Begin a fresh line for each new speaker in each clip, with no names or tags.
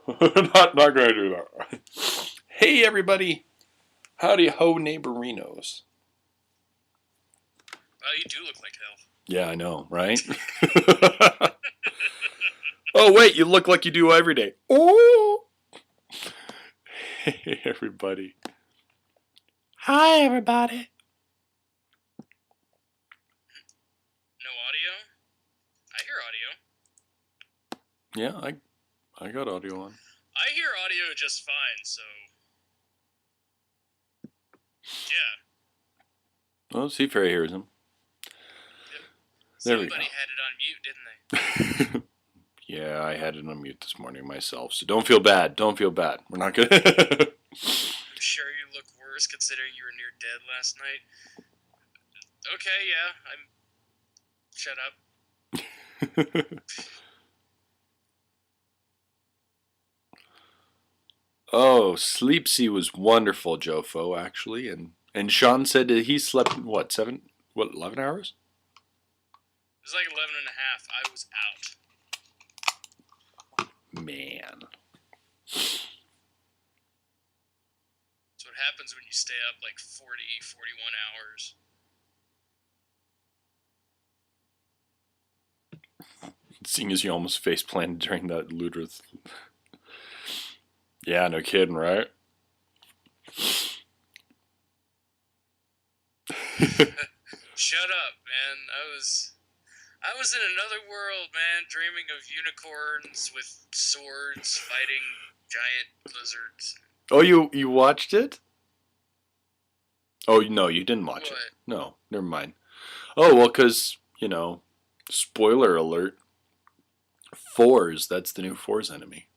Not gonna do that. Hey everybody, howdy ho neighborinos.
Well, you do look like hell.
Yeah, I know, right? Oh wait, you look like you do every day. Oh. Hey everybody. Hi everybody.
No audio? I hear audio.
Yeah, I got audio on.
I hear audio just fine, so... Yeah.
Well, Seafair hears him.
Yep.
There we
Somebody
go.
had it on mute, didn't they?
Yeah, I had it on mute this morning myself, so don't feel bad. Don't feel bad. We're not gonna...
I'm sure you look worse considering you were near dead last night. Okay, yeah, Shut up.
Oh, Sleepsy was wonderful, Jofo, actually, and Sean said that he slept, what, 11 hours?
It was like 11 and a half. I was out.
Man.
That's what happens when you stay up like 40, 41 hours.
Seeing as you almost face planted during that Ludrith. Yeah, no kidding, right?
Shut up, man. I was in another world, man, dreaming of unicorns with swords fighting giant lizards.
Oh, you watched it? Oh, no, you didn't watch
What?
it. No, never mind. Oh, well, because, spoiler alert, Fours, that's the new Fours enemy.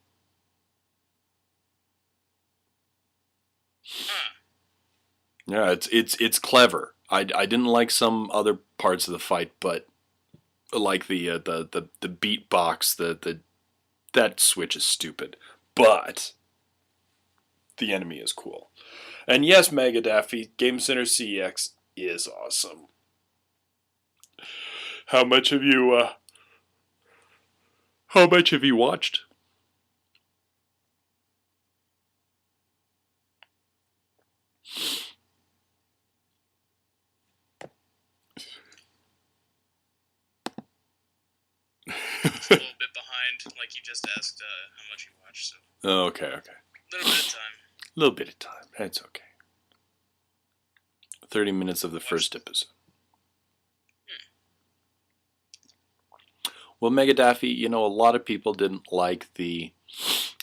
Huh.
Yeah, it's clever. I didn't like some other parts of the fight, but like the beatbox, that switch is stupid. But the enemy is cool. And yes, Mega Daffy, Game Center CX is awesome. How much have you watched?
It's a little bit behind, like you just asked how much you watched, so...
Oh, okay.
A little bit of time.
A little bit of time. That's okay. 30 minutes of the first episode. Well, Mega Daffy, a lot of people didn't like the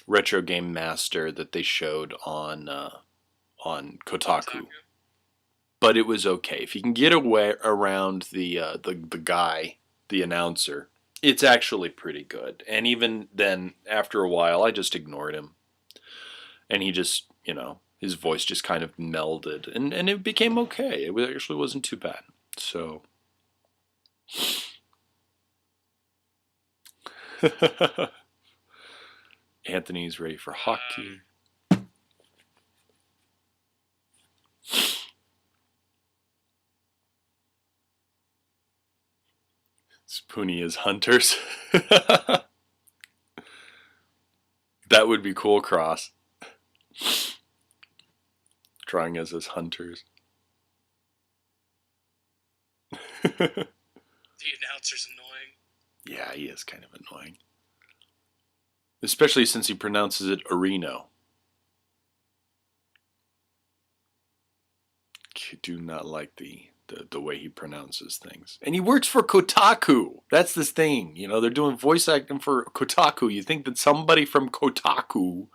Retro Game Master that they showed on Kotaku. But it was okay. If you can get away around the guy, the announcer, it's actually pretty good. And even then, after a while, I just ignored him. And he just, his voice just kind of melded. And it became okay. It actually wasn't too bad. So... Anthony's ready for hockey. Spoonie is hunters. That would be cool, Cross. Drawing us as hunters.
The announcer's annoying.
Yeah, he is kind of annoying. Especially since he pronounces it Areno. I do not like the way he pronounces things. And he works for Kotaku. That's this thing. They're doing voice acting for Kotaku. You think that somebody from Kotaku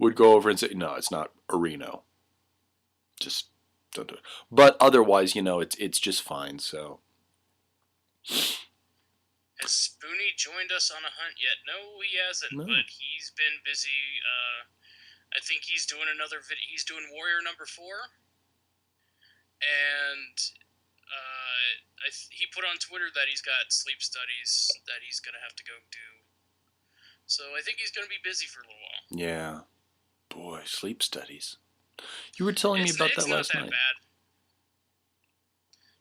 would go over and say, no, it's not Areno. Just don't do it. But otherwise, it's just fine, so...
Has Spoonie joined us on a hunt yet? No, he hasn't,
No.
But he's been busy. I think he's doing another video. He's doing Warrior number 4. And he put on Twitter that he's got sleep studies that he's going to have to go do. So I think he's going to be busy for a little while.
Yeah. Boy, sleep studies. You were telling me about that last night.
It's not that bad.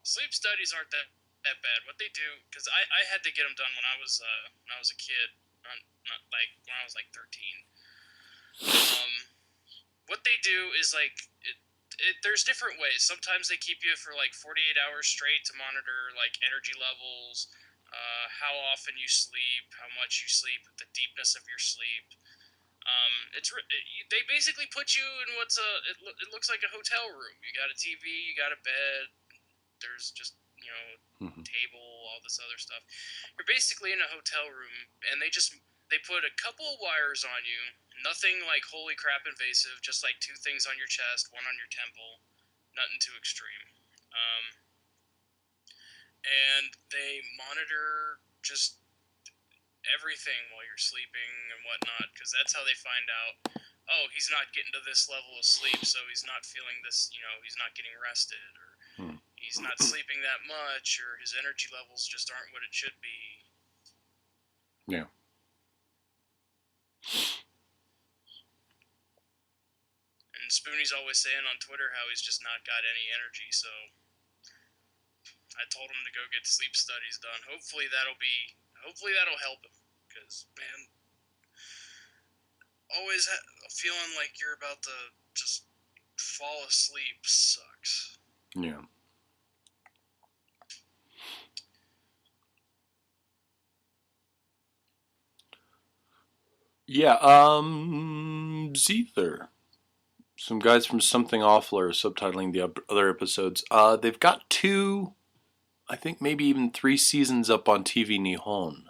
Sleep studies aren't that bad. What they do, because I had to get them done when I was a kid. Not like when I was like 13. What they do is like there's different ways. Sometimes they keep you for like 48 hours straight to monitor like energy levels, how often you sleep, how much you sleep, the deepness of your sleep. They basically put you in it looks like a hotel room. You got a TV, you got a bed. There's just table, all this other stuff. You're basically in a hotel room, and they put a couple of wires on you. Nothing like holy crap invasive. Just like 2 things on your chest, 1 on your temple. Nothing too extreme. And they monitor just everything while you're sleeping and whatnot, because that's how they find out, oh, he's not getting to this level of sleep, so he's not feeling this, he's not getting rested, or he's not sleeping that much, or his energy levels just aren't what it should be.
Yeah.
And Spoonie's always saying on Twitter how he's just not got any energy, so I told him to go get sleep studies done. Hopefully that'll help him, because, man, always feeling like you're about to just fall asleep sucks.
Yeah. Yeah, Zether. Some guys from Something Awful are subtitling the other episodes. They've got 2, I think maybe even 3 seasons up on TV Nihon.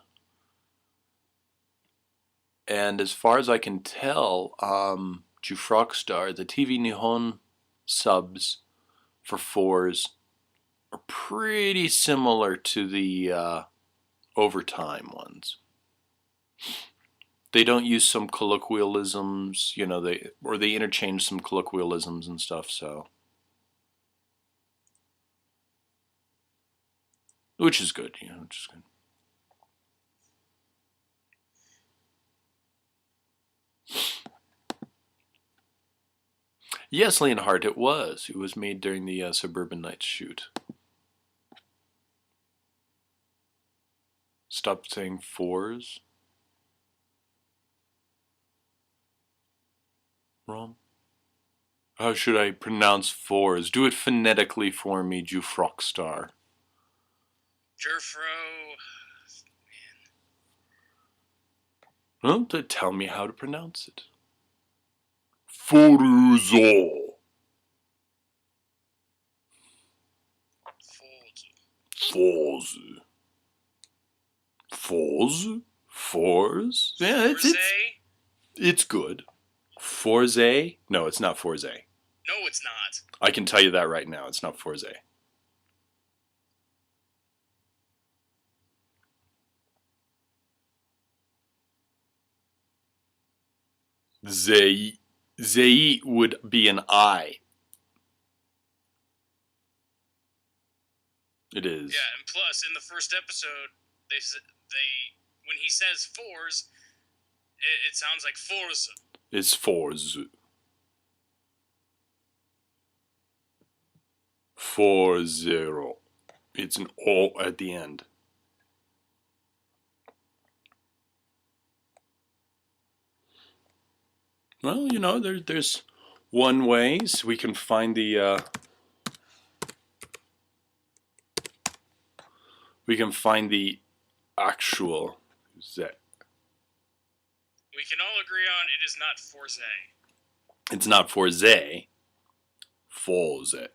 And as far as I can tell, JewFrogstar, the TV Nihon subs for 4s are pretty similar to the overtime ones. They don't use some colloquialisms, they interchange some colloquialisms and stuff, so. Which is good, which is good. Yes, Leonhardt, it was. It was made during the Suburban Nights shoot. Stop saying 4s. Wrong. How should I pronounce 4s? Do it phonetically for me, JewFrogstar.
Jerfro.
Well, tell me how to pronounce it. Forza. Forza. Forza? Forza? Yeah, it's good. Forza? No, it's not Forza.
No, it's not.
I can tell you that right now. It's not Forza. Zei would be an I. It is.
Yeah, and plus, in the first episode, they when he says 4s, it sounds like Forza.
It's Forza. 40. It's an O at the end. Well, there's one way so we can find the actual Z.
We can all agree on it is not Forza.
It's not Forza. Forza.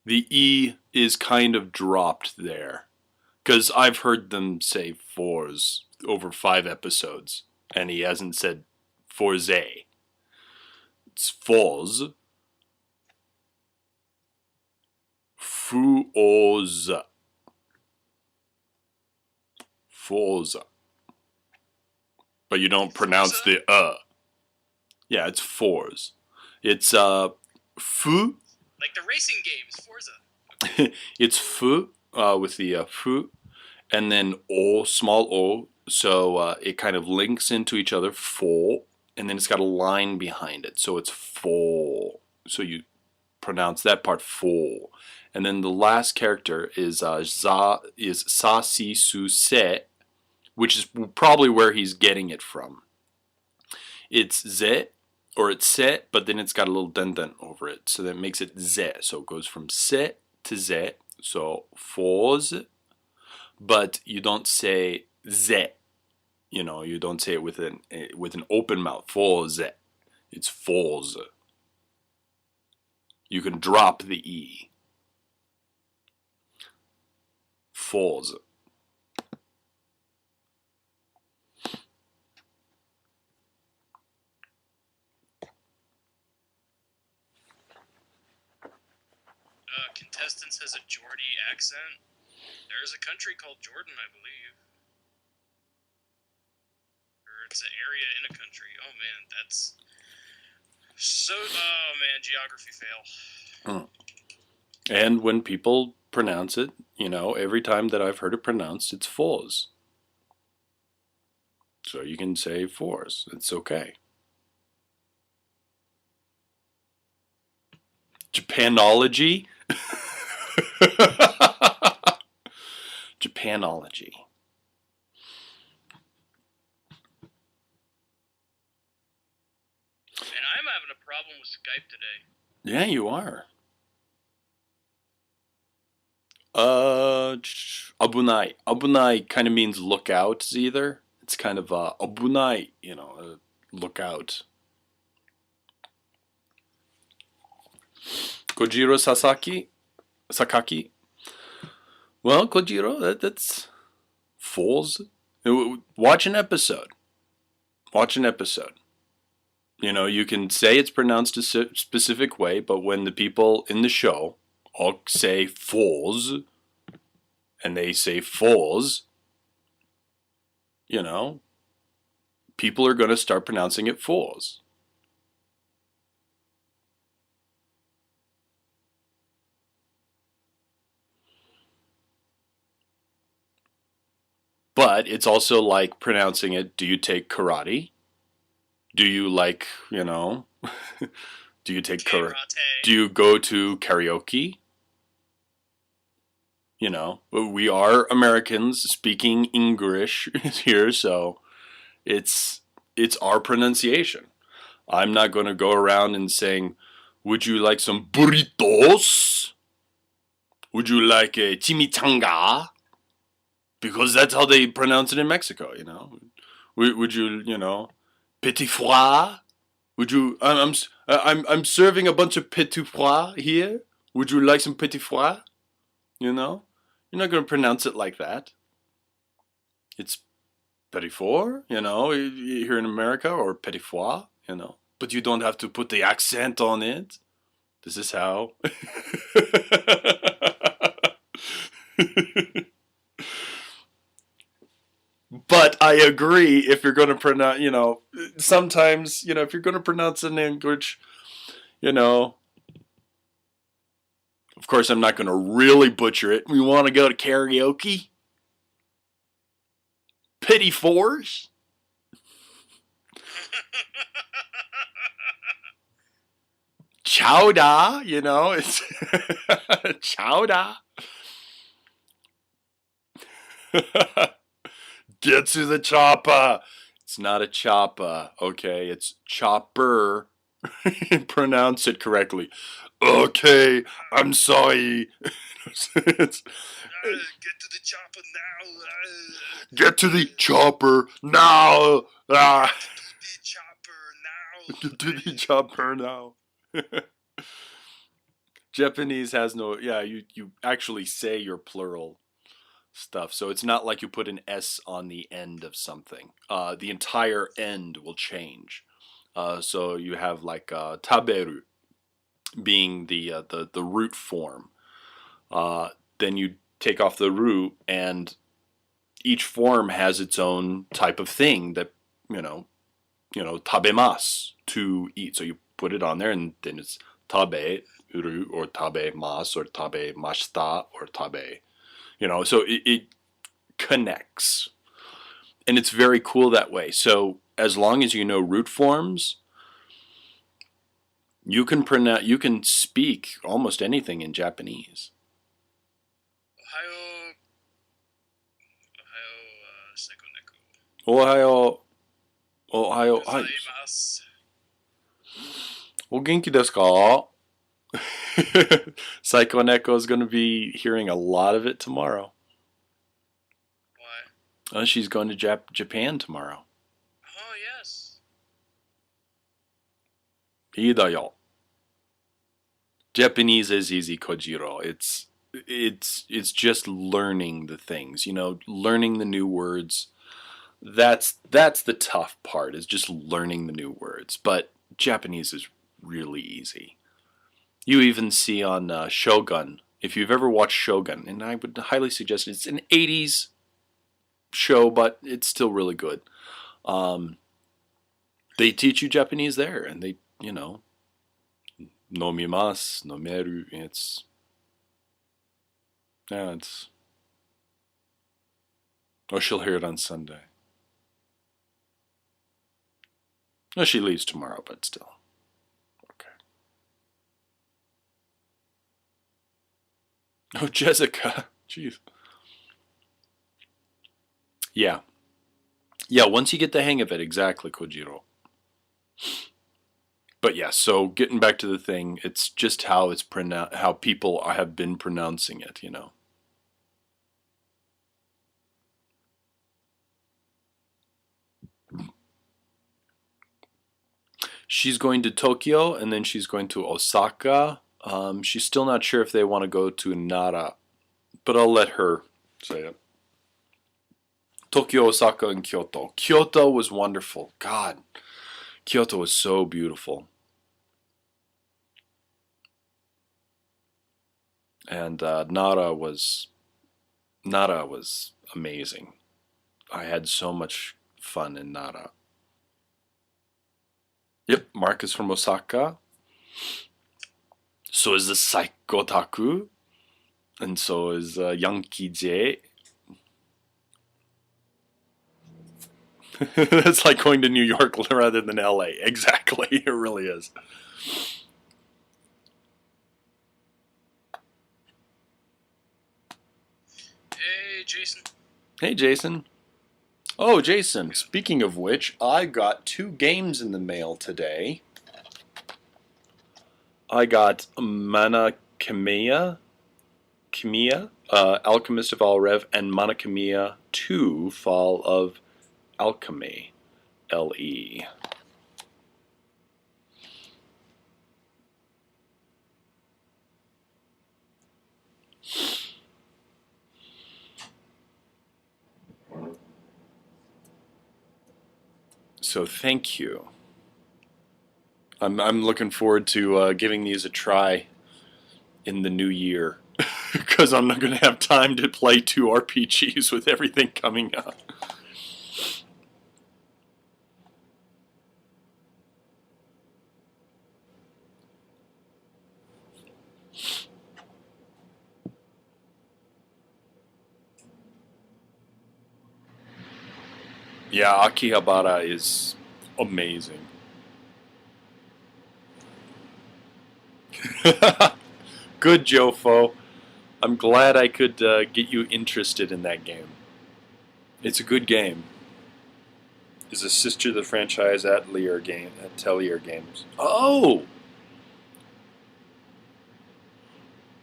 The E is kind of dropped there. Because I've heard them say fours over 5 episodes. And he hasn't said Forza. It's Foz. Fuoza. Forza. But you don't pronounce the Yeah, it's fours. It's fu.
Like the racing games, Forza.
It's fu with the fu, and then o, small o. So it kind of links into each other, fo, and then it's got a line behind it. So it's fo. So you pronounce that part fo. And then the last character is sa si su se, which is probably where he's getting it from. It's ze or it's se, but then it's got a little dent over it, so that makes it ze. So it goes from se to ze. So fours, but you don't say ze. You know, you don't say it with an open mouth. Fours. It's fours. You can drop the e. Fours.
Contestants has a Geordie accent. There's a country called Jordan, I believe. Or it's an area in a country. Oh man, that's so. Oh man, geography fail.
And when people pronounce it, you know, every time that I've heard it pronounced, it's fours. So you can say fours. It's okay. Japanology. Japanology.
And I'm having a problem with Skype today.
Yeah, you are. Abunai. Abunai kind of means look out, either. It's kind of abunai, you know, look out. Kojiro Sakaki. Well, Kojiro, that's fools. Watch an episode. Watch an episode. You know, you can say it's pronounced a specific way, but when the people in the show all say fools, and they say fools, you know, people are going to start pronouncing it fools. But it's also like pronouncing it, do you take karate? Do you like, you know, do you take karate? Do you go to karaoke? You know, we are Americans speaking English here, so it's our pronunciation. I'm not going to go around and saying, would you like some burritos? Would you like a chimichanga? Because that's how they pronounce it in Mexico, you know. Would you, you know, petit foie? Would you? I'm serving a bunch of petit foie here. Would you like some petit foie? You know, you're not going to pronounce it like that. It's petit four, you know, here in America, or petit foie, you know. But you don't have to put the accent on it. This is how. But I agree, if you're going to pronounce, you know, sometimes, you know, if you're going to pronounce a language, you know, of course I'm not going to really butcher it. We want to go to karaoke? Pity fours? Chowda, you know, it's chowda. Get to the chopper. It's not a chopper, okay? It's chopper. Pronounce it correctly. Okay, I'm sorry. Get
to the chopper now.
Get to the chopper now. Get to the chopper now. Japanese has no, yeah, you actually say your plural stuff. So it's not like you put an S on the end of something. The entire end will change. So you have like taberu being the root form. Then you take off the root, and each form has its own type of thing that, you know, tabemasu, to eat. So you put it on there, and then it's taberu or tabemasu or tabemashita or tabe. You know, so it connects. And it's very cool that way. So as long as you know root forms, you can speak almost anything in Japanese.
Ohio Seikoneku.
おはよう。おはよう。はい。
gozaimasu.
お元気ですか? Psycho Neko is going to be hearing a lot of it tomorrow.
Why?
She's going to Japan tomorrow.
Oh, yes.
いいだよ. Japanese is easy, Kojiro. It's just learning the things, you know, learning the new words. That's the tough part, is just learning the new words. But Japanese is really easy. You even see on Shogun, if you've ever watched Shogun, and I would highly suggest it. It's an 80s show, but it's still really good. They teach you Japanese there, and they, you know, nomimasu, nomeru. It's. Oh, she'll hear it on Sunday. No, she leaves tomorrow, but still. Okay. Oh, Jessica. Jeez. Yeah. Yeah, once you get the hang of it, exactly, Kojiro. But yeah, so getting back to the thing, it's just how it's how people have been pronouncing it, you know. She's going to Tokyo, and then she's going to Osaka. She's still not sure if they want to go to Nara, but I'll let her say it. Tokyo, Osaka, and Kyoto. Kyoto was wonderful. God, Kyoto was so beautiful. And Nara was amazing. I had so much fun in Nara. Yep, Mark is from Osaka. So is the Saikotaku. And so is Yankee J. It's like going to New York rather than LA. Exactly, it really is.
Hey, Jason.
Hey, Jason. Oh, Jason, speaking of which, I got 2 games in the mail today. I got Mana Khemia, Alchemist of Alrev, and Mana Khemia 2, Fall of Alchemy, LE. So thank you. I'm looking forward to giving these a try in the new year, because I'm not going to have time to play 2 RPGs with everything coming up. Yeah, Akihabara is amazing. Good, Jofo. I'm glad I could get you interested in that game. It's a good game. It's a sister to the franchise Atelier Games. Oh!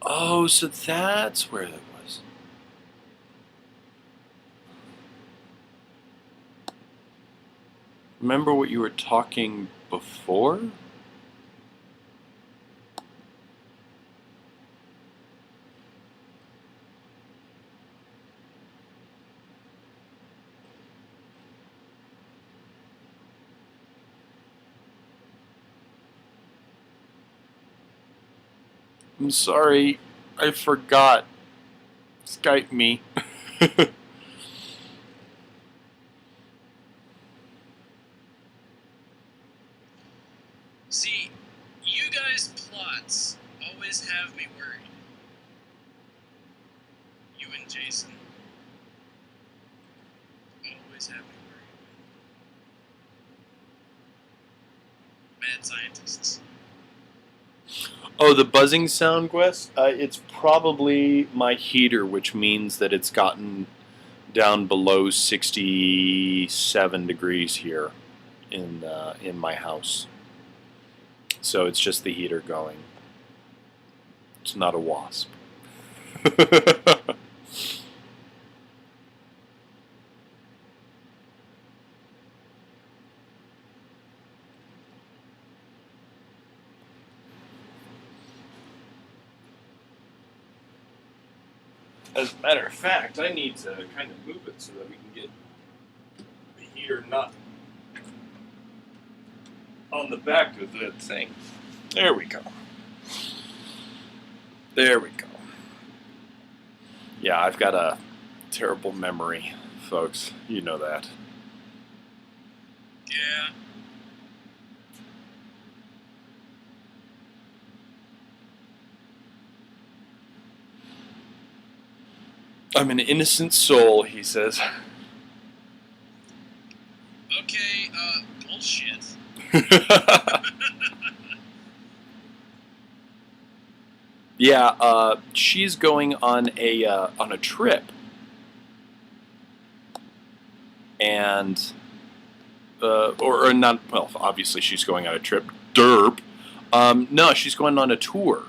Oh, so that's where that was. Remember what you were talking before? I'm sorry, I forgot. Skype me.
See, you guys' plots always have me worried. You and Jason always have me worried. Mad scientists.
Oh, the buzzing sound, Wes? It's probably my heater, which means that it's gotten down below 67 degrees here in my house. So it's just the heater going. It's not a wasp. As a matter of fact, I need to kind of move it so that we can get the heater not on the back of the thing. There we go. There we go. Yeah, I've got a terrible memory, folks. You know that.
Yeah.
I'm an innocent soul, he says.
Okay, bullshit.
Yeah, she's going on a trip, and or not. Well, obviously she's going on a trip. Derp. No, she's going on a tour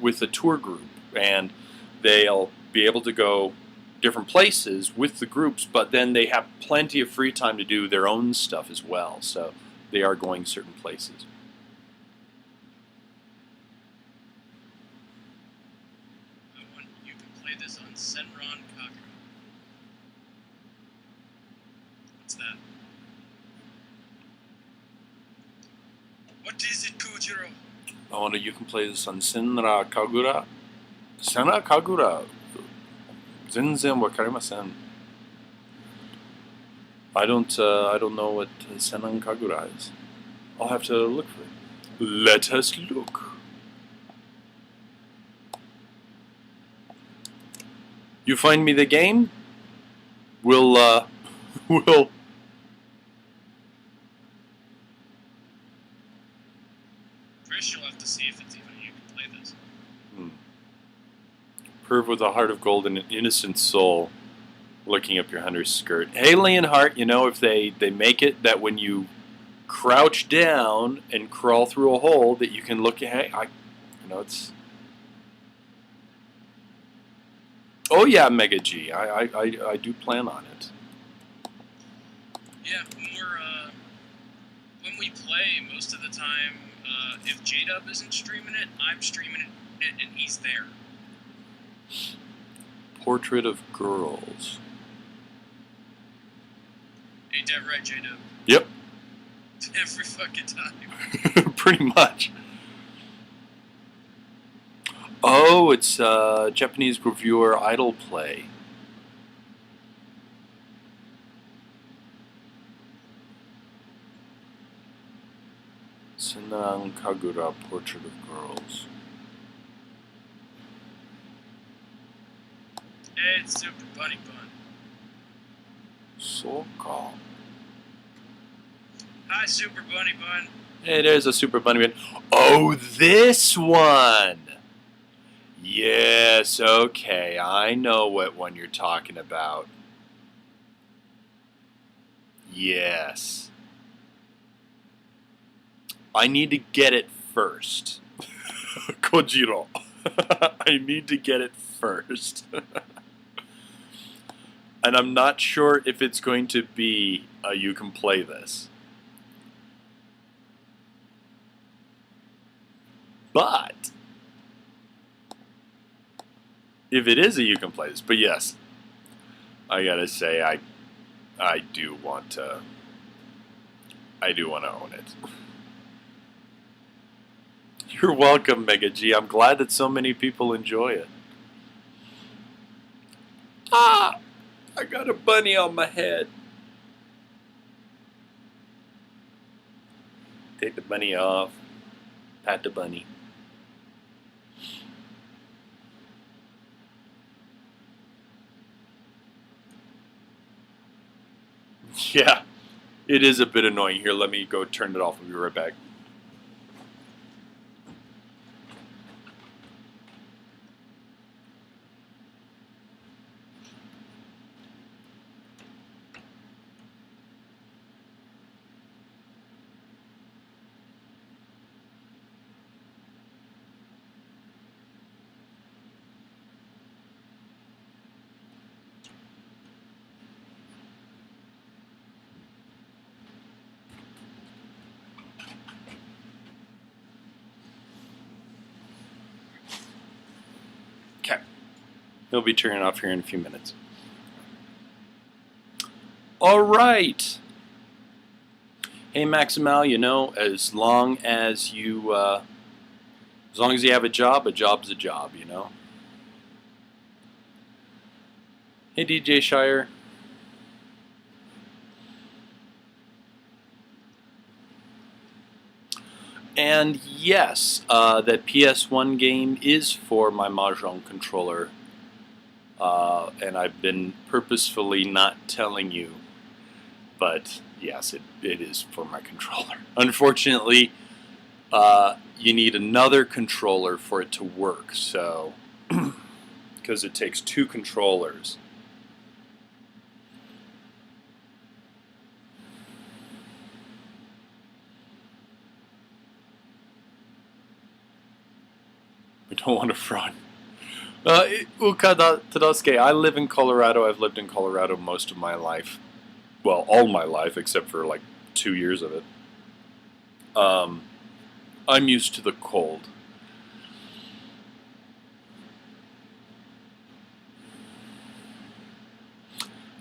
with a tour group, and they'll be able to go different places with the groups, but then they have plenty of free time to do their own stuff as well. So they are going certain places.
You can play this on Senran Kagura. What's that? What is it, Kujiro?
I wonder you can play this on Senra Kagura. Senra Kagura. 全然わかりません. I don't know what Senran Kagura is. I'll have to look for it. Let us look. You find me the game? We'll
First, you'll have to see if it's even you can play this.
Perv with a heart of gold and an innocent soul, looking up your hunter's skirt. Hey, Leonhart, you know, if they make it that when you crouch down and crawl through a hole that you can look at, hey, it's... Oh yeah, Mega G, I do plan on it.
Yeah, when we play, most of the time, if J-Dub isn't streaming it, I'm streaming it, and he's there.
Portrait of Girls.
Ain't that right, J-Dub?
Yep.
Every fucking time.
Pretty much. Oh, it's Japanese reviewer Idle Play. Senran Kagura, Portrait of Girls.
It's Super Bunny Bun.
Soka.
Hi, Super Bunny Bun.
Hey, there's a Super Bunny Bun. Oh, this one! Yes, okay, I know what one you're talking about. Yes. I need to get it first. Kojiro. I need to get it first. And I'm not sure if it's going to be you can play this. But if it is a you can play this, but yes, I gotta say I do want to own it. You're welcome, Mega G. I'm glad that so many people enjoy it. Ah! I got a bunny on my head. Take the bunny off. Pat the bunny. Yeah, it is a bit annoying. Here, let me go turn it off. I'll be right back. He'll be turning off here in a few minutes. All right. Hey, Maximal, you know, as long as you have a job's a job, you know. Hey, DJ Shire. And yes, that PS1 game is for my Mahjong controller. And I've been purposefully not telling you. But yes, it is for my controller. Unfortunately, you need another controller for it to work. So, because it takes two controllers. We don't want to front. Uka Tadasuke, I live in Colorado. I've lived in Colorado most of my life. Well, all my life, except for like 2 years of it. I'm used to the cold.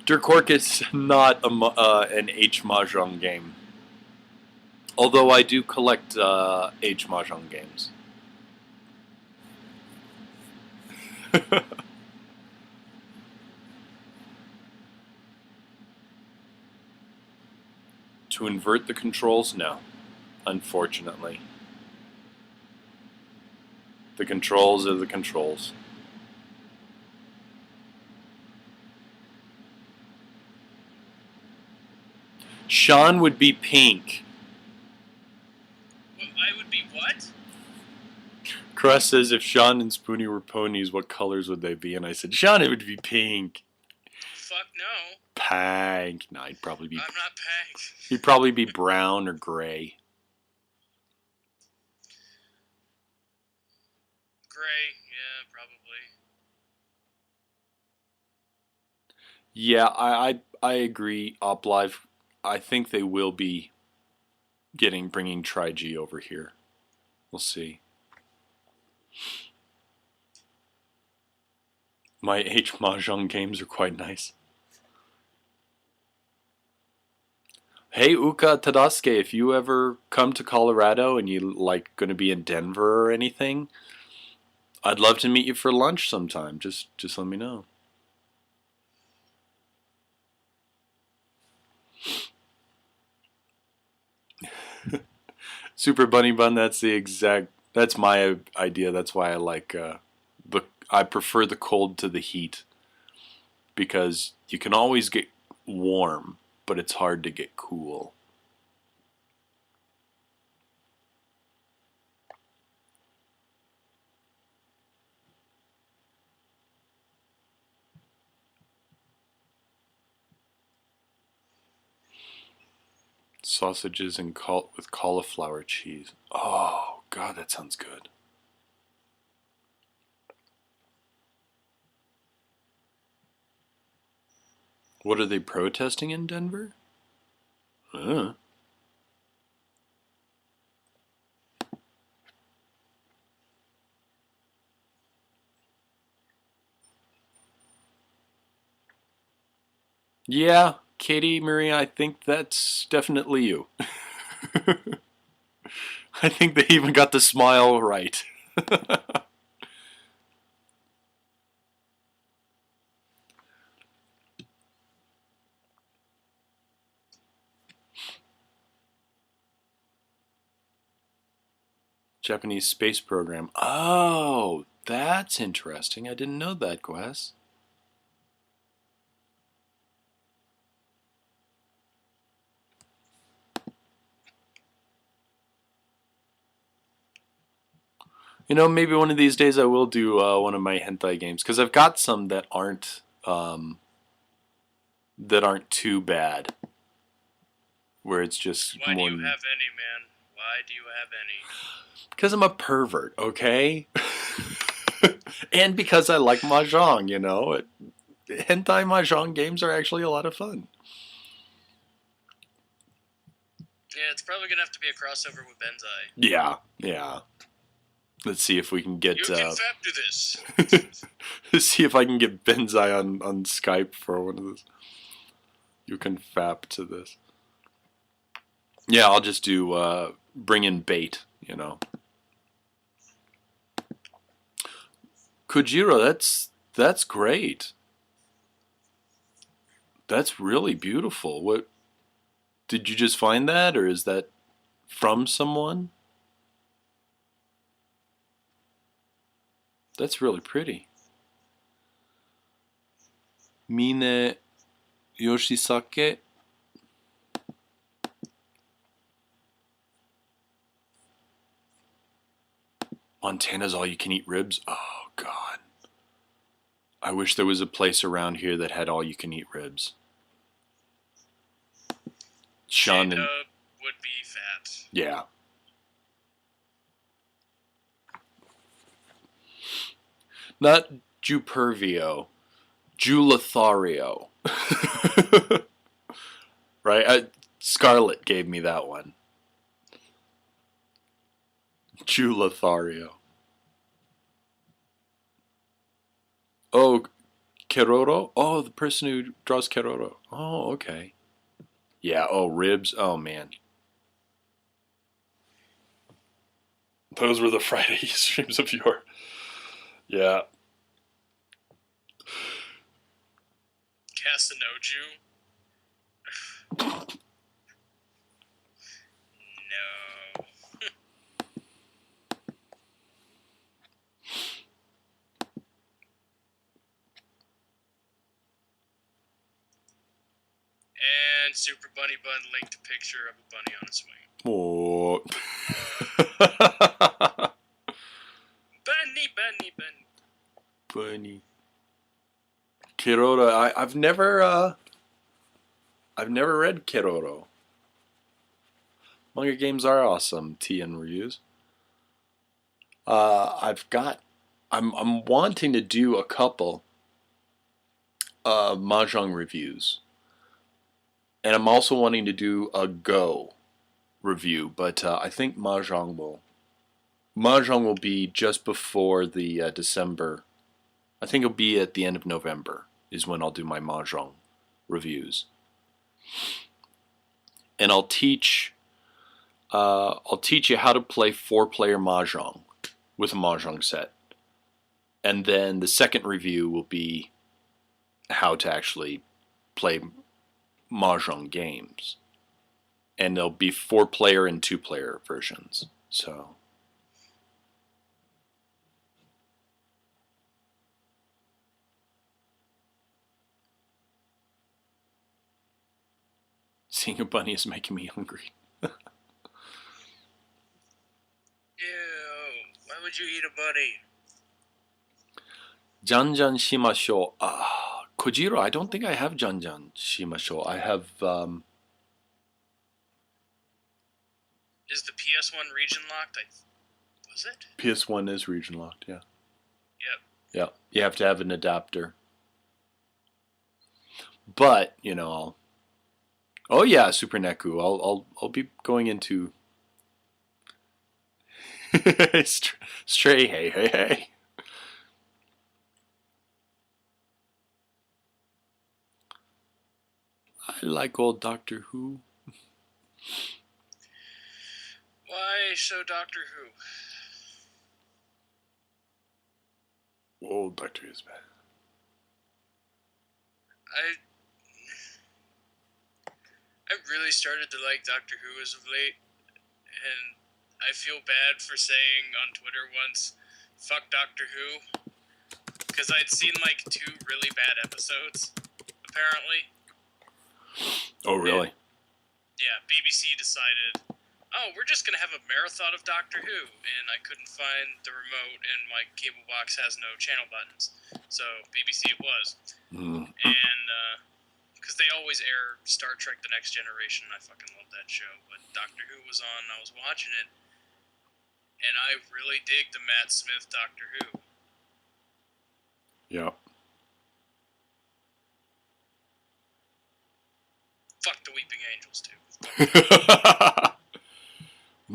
Dirk is not an H Mahjong game. Although I do collect H Mahjong games. To invert the controls? No. Unfortunately. The controls are the controls. Sean would be pink.
I would be what?
Crust says if Sean and Spoonie were ponies, what colors would they be? And I said, Sean, it would be pink.
Fuck no.
Pink. No, he'd probably be.
I'm not pink.
He'd probably be brown or gray.
Gray, yeah, probably.
Yeah, I agree. Uplive. I think they will be bringing Tri-G over here. We'll see. My H Mahjong games are quite nice. Hey, Uka Tadasuke, if you ever come to Colorado and you like going to be in Denver or anything, I'd love to meet you for lunch sometime. Just let me know. Super Bunny Bun, that's my idea. That's why I like I prefer the cold to the heat, because you can always get warm, but it's hard to get cool. Sausages and with cauliflower cheese. Oh, God, that sounds good. What are they protesting in Denver? Yeah, Katie, Maria, I think that's definitely you. I think they even got the smile right. Japanese space program. Oh, that's interesting. I didn't know that, Gwes. You know, maybe one of these days I will do one of my hentai games, because I've got some that aren't too bad. Where it's just
Why do you have any, man? Why do you have any?
Because I'm a pervert, okay? And because I like Mahjong, you know. Hentai Mahjong games are actually a lot of fun.
Yeah, it's probably going to have to be a crossover with Benzai.
Yeah, yeah. Let's see if we can get.
You can fap to this.
Let's see if I can get Benzai on Skype for one of those. You can fap to this. Yeah, I'll just do bring in bait. Kojiro, that's great. That's really beautiful. What did you just find that, or is that from someone? That's really pretty. Mine Yoshisake. Montana's all-you-can-eat ribs? Oh, God. I wish there was a place around here that had all-you-can-eat ribs. Sean
J-Dub would be fat.
Yeah. Not JewPervio. JewLothario. Right? Scarlett gave me that one. JewLothario. Oh, Keroro? Oh, the person who draws Keroro. Oh, okay. Yeah, oh, ribs. Oh, man. Those were the Friday streams of yore. Yeah.
Casinoju? No. And Super Bunny Bun linked a picture of a bunny on a swing.
Oh.
Bunny, bunny, bunny.
Bunny. Keroro. I've never read Keroro. Manga games are awesome. TN reviews. I'm wanting to do a couple mahjong reviews, and I'm also wanting to do a Go review. But I think mahjong will be just before the December. I think it'll be at the end of November is when I'll do my mahjong reviews, and I'll teach you how to play 4-player mahjong with a mahjong set, and then the second review will be how to actually play mahjong games, and there'll be 4-player and 2-player versions. So. Seeing a bunny is making me hungry.
Ew. Why would you eat a bunny?
Janjan shimashou. Kojiro, I don't think I have Janjan shimashou. I have...
Is the PS1 region locked? Was it?
PS1 is region locked, yeah.
Yep.
Yeah, you have to have an adapter. But, oh yeah, Super Neku. I'll be going into Stray hey. I like old Doctor Who.
Why show Doctor Who?
Old Doctor Who's bad.
I really started to like Doctor Who as of late, and I feel bad for saying on Twitter once, fuck Doctor Who, because I'd seen like 2 really bad episodes, apparently.
Oh, really?
Yeah, BBC decided, we're just going to have a marathon of Doctor Who, and I couldn't find the remote, and my cable box has no channel buttons, so BBC it was. And, because they always air Star Trek The Next Generation, I fucking love that show, but Doctor Who was on, and I was watching it, and I really dig the Matt Smith Doctor Who.
Yeah. Fuck
the Weeping Angels too.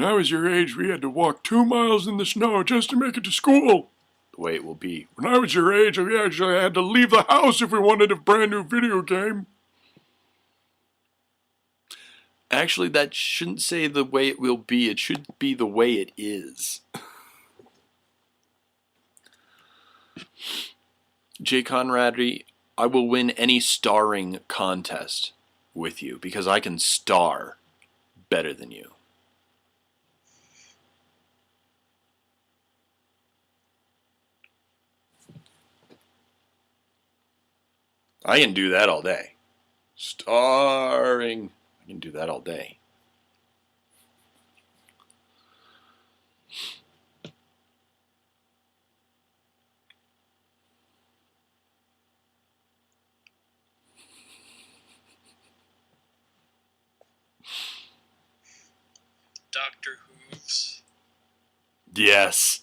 When I was your age, we had to walk 2 miles in the snow just to make it to school. The way it will be. When I was your age, we actually had to leave the house if we wanted a brand new video game. Actually, that shouldn't say the way it will be. It should be the way it is. Jay Conrady, I will win any starring contest with you because I can star better than you. I can do that all day. Starring. I can do that all day.
Dr. Hooves.
Yes.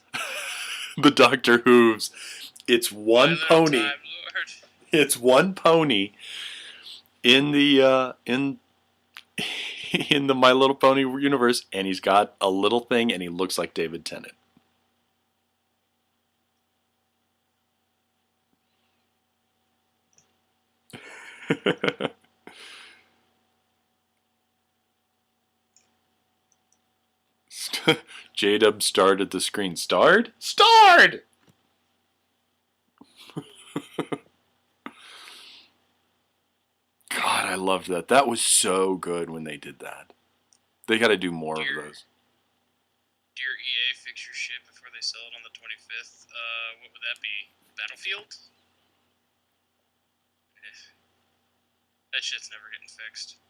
The Dr. Hooves. It's one pony.
Time,
it's one pony in the in the My Little Pony universe, and he's got a little thing, and he looks like David Tennant. J-Dub starred at the screen. Starred? Starred! God, I loved that. That was so good when they did that. They got to do more of those.
Dear EA, fix your shit before they sell it on the 25th. What would that be? Battlefield? That shit's never getting fixed.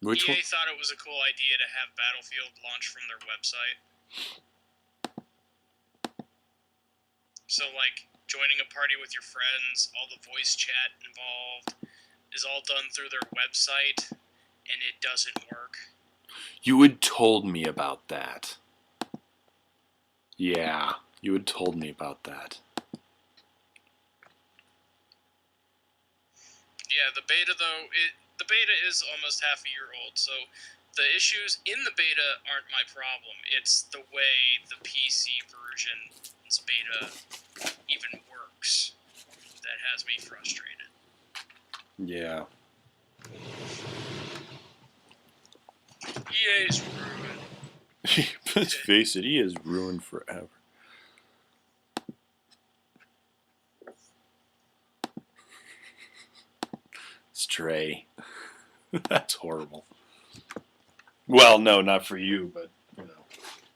Which
EA
one?
thought it was a cool idea to have Battlefield launch from their website. So, like, joining a party with your friends, all the voice chat involved is all done through their website, and it doesn't work.
You had told me about that. Yeah, you had told me about that.
Yeah, the beta, though, the beta is almost half a year old, so the issues in the beta aren't my problem. It's the way the PC version's beta even works that has me frustrated.
Yeah.
EA's ruined.
Let's face it, he is ruined forever. Stray. That's horrible. Well, no, not for you, but, you know,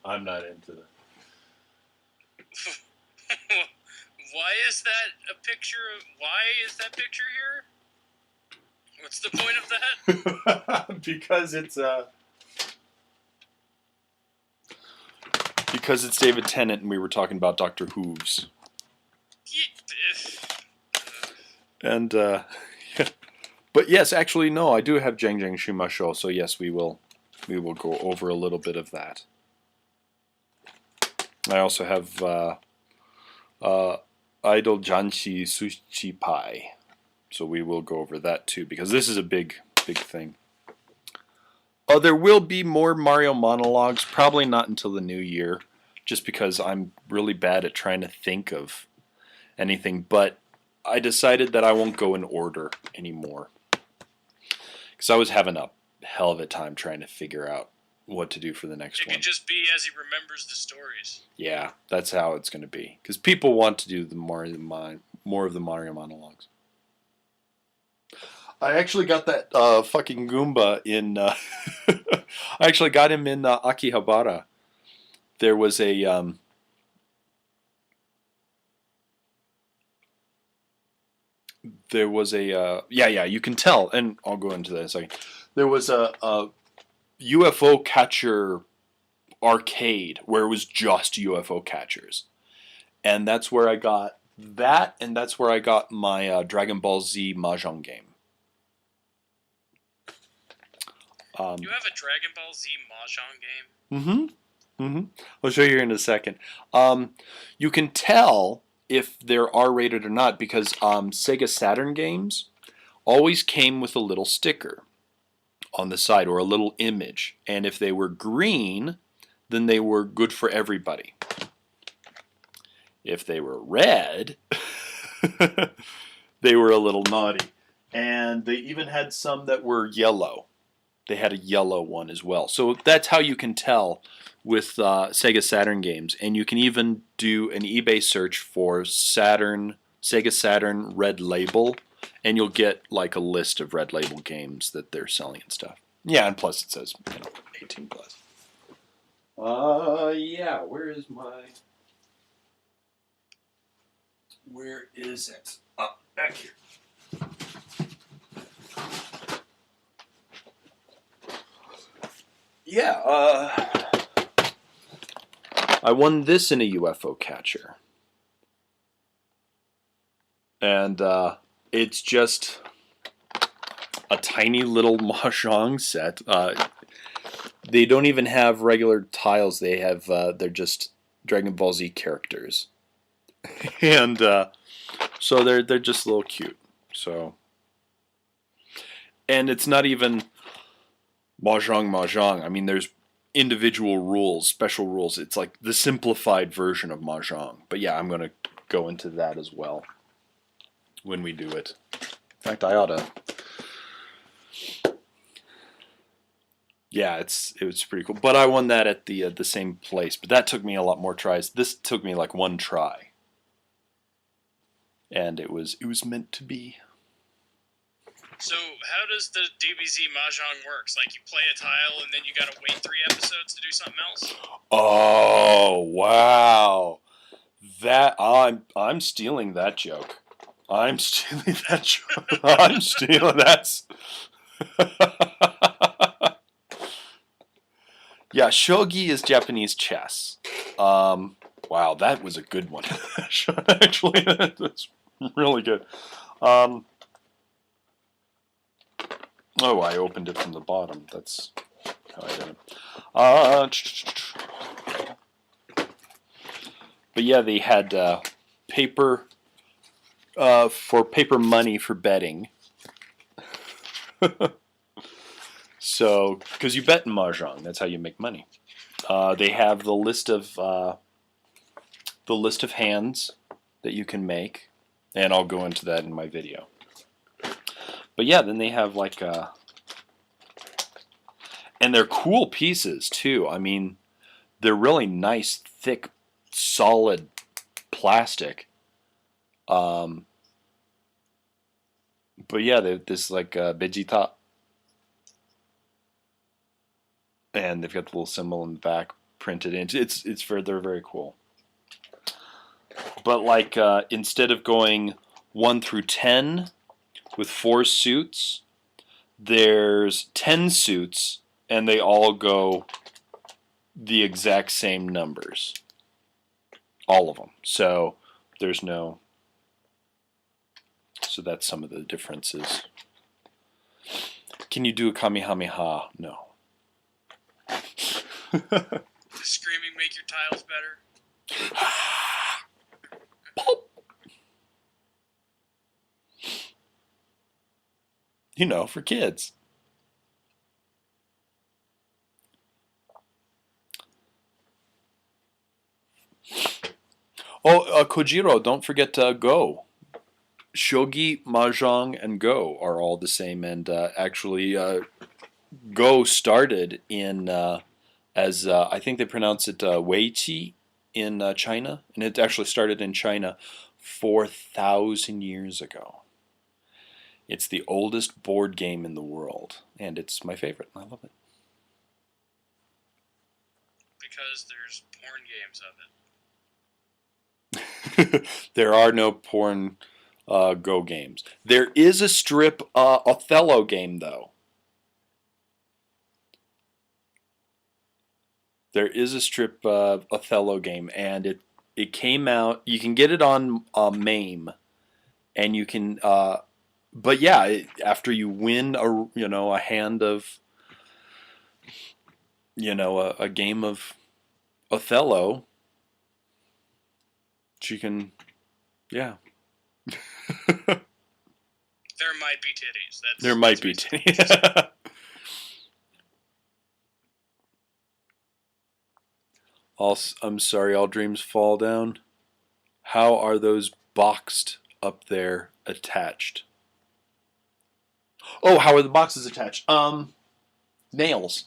I'm not into that.
Why is that a picture of... Why is that picture here? What's the point of that?
Because it's David Tennant and we were talking about Dr. Hooves. And, but yes, actually, no, I do have Jang Jang Shima Show, so yes, we will go over a little bit of that. I also have Idol Janshi Sushi Pie, so we will go over that too, because this is a big thing. There will be more Mario monologues, probably not until the new year, just because I'm really bad at trying to think of anything, but I decided that I won't go in order anymore. Because I was having a hell of a time trying to figure out what to do for the next one.
It could just be as he remembers the stories.
Yeah, that's how it's going to be. Because people want to do more of the Mario monologues. I actually got that fucking Goomba in... I actually got him in Akihabara. There was a... yeah, you can tell, and I'll go into that in a second. There was a UFO catcher arcade where it was just UFO catchers. And that's where I got that, and that's where I got my Dragon Ball Z Mahjong game.
You have a Dragon Ball Z Mahjong game?
I'll show you here in a second. You can tell if they're R-rated or not because Sega Saturn games always came with a little sticker on the side, or a little image. And if they were green, then they were good for everybody. If they were red, they were a little naughty. And they even had some that were yellow. They had a yellow one as well. So that's how you can tell with Sega Saturn games. And you can even do an eBay search for Sega Saturn Red Label, and you'll get like a list of Red Label games that they're selling and stuff. Yeah, and plus it says 18 plus. Yeah, where is it? Oh, back here. Yeah, I won this in a UFO catcher. And it's just a tiny little mahjong set. They don't even have regular tiles. They have they're just Dragon Ball Z characters, and so they're just a little cute. So, and it's not even mahjong. I mean, there's individual rules, special rules. It's like the simplified version of mahjong. But yeah, I'm gonna go into that as well when we do it. In fact, I ought to. Yeah, it was pretty cool. But I won that at the same place. But that took me a lot more tries. This took me like one try, and it was meant to be.
So how does the DBZ Mahjong works? Like you play a tile and then you gotta wait 3 episodes to do something else?
Oh wow, that I'm stealing that joke. I'm stealing that joke. I'm stealing that's. Yeah, shogi is Japanese chess. Wow, that was a good one. Actually, that's really good. Oh, I opened it from the bottom. That's how I did it. But yeah, they had paper for paper money for betting. So, because you bet in mahjong, that's how you make money. They have the list of hands that you can make, and I'll go into that in my video. But yeah, then they have like, and they're cool pieces too. I mean, they're really nice, thick, solid plastic. But yeah, this like Vegeta. And they've got the little symbol in the back printed in. They're very cool. But like instead of going 1 through 10 with 4 suits, there's 10 suits, and they all go the exact same numbers. All of them. So there's no. So that's some of the differences. Can you do a Kamehameha? No.
Does screaming make your tiles better?
You know, for kids. Oh, Kojiro, don't forget Go. Shogi, Mahjong, and Go are all the same, and actually Go started in, as I think they pronounce it Weiqi in China, and it actually started in China 4,000 years ago. It's the oldest board game in the world, and it's my favorite. I love it.
Because there's porn games of it.
There are no porn Go games. There is a strip Othello game, though. There is a strip Othello game, and it came out. You can get it on MAME, and you can. But yeah, after you win a hand of a game of Othello, she can, yeah.
There might be titties.
There might be titties. I'm sorry, all dreams fall down. How are those boxed up there attached? Oh, how are the boxes attached? Nails.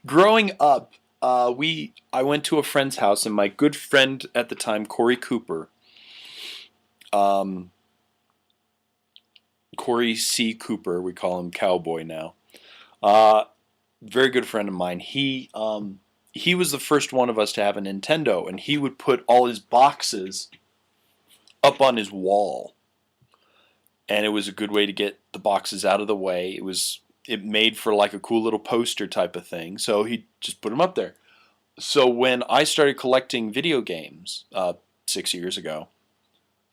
Growing up, I went to a friend's house, and my good friend at the time, Corey Cooper, um, Corey C. Cooper, we call him Cowboy now. Uh, Very good friend of mine. He was the first one of us to have a Nintendo, and he would put all his boxes up on his wall, and it was a good way to get the boxes out of the way. It made for like a cool little poster type of thing, so he just put them up there. So when I started collecting video games 6 years ago,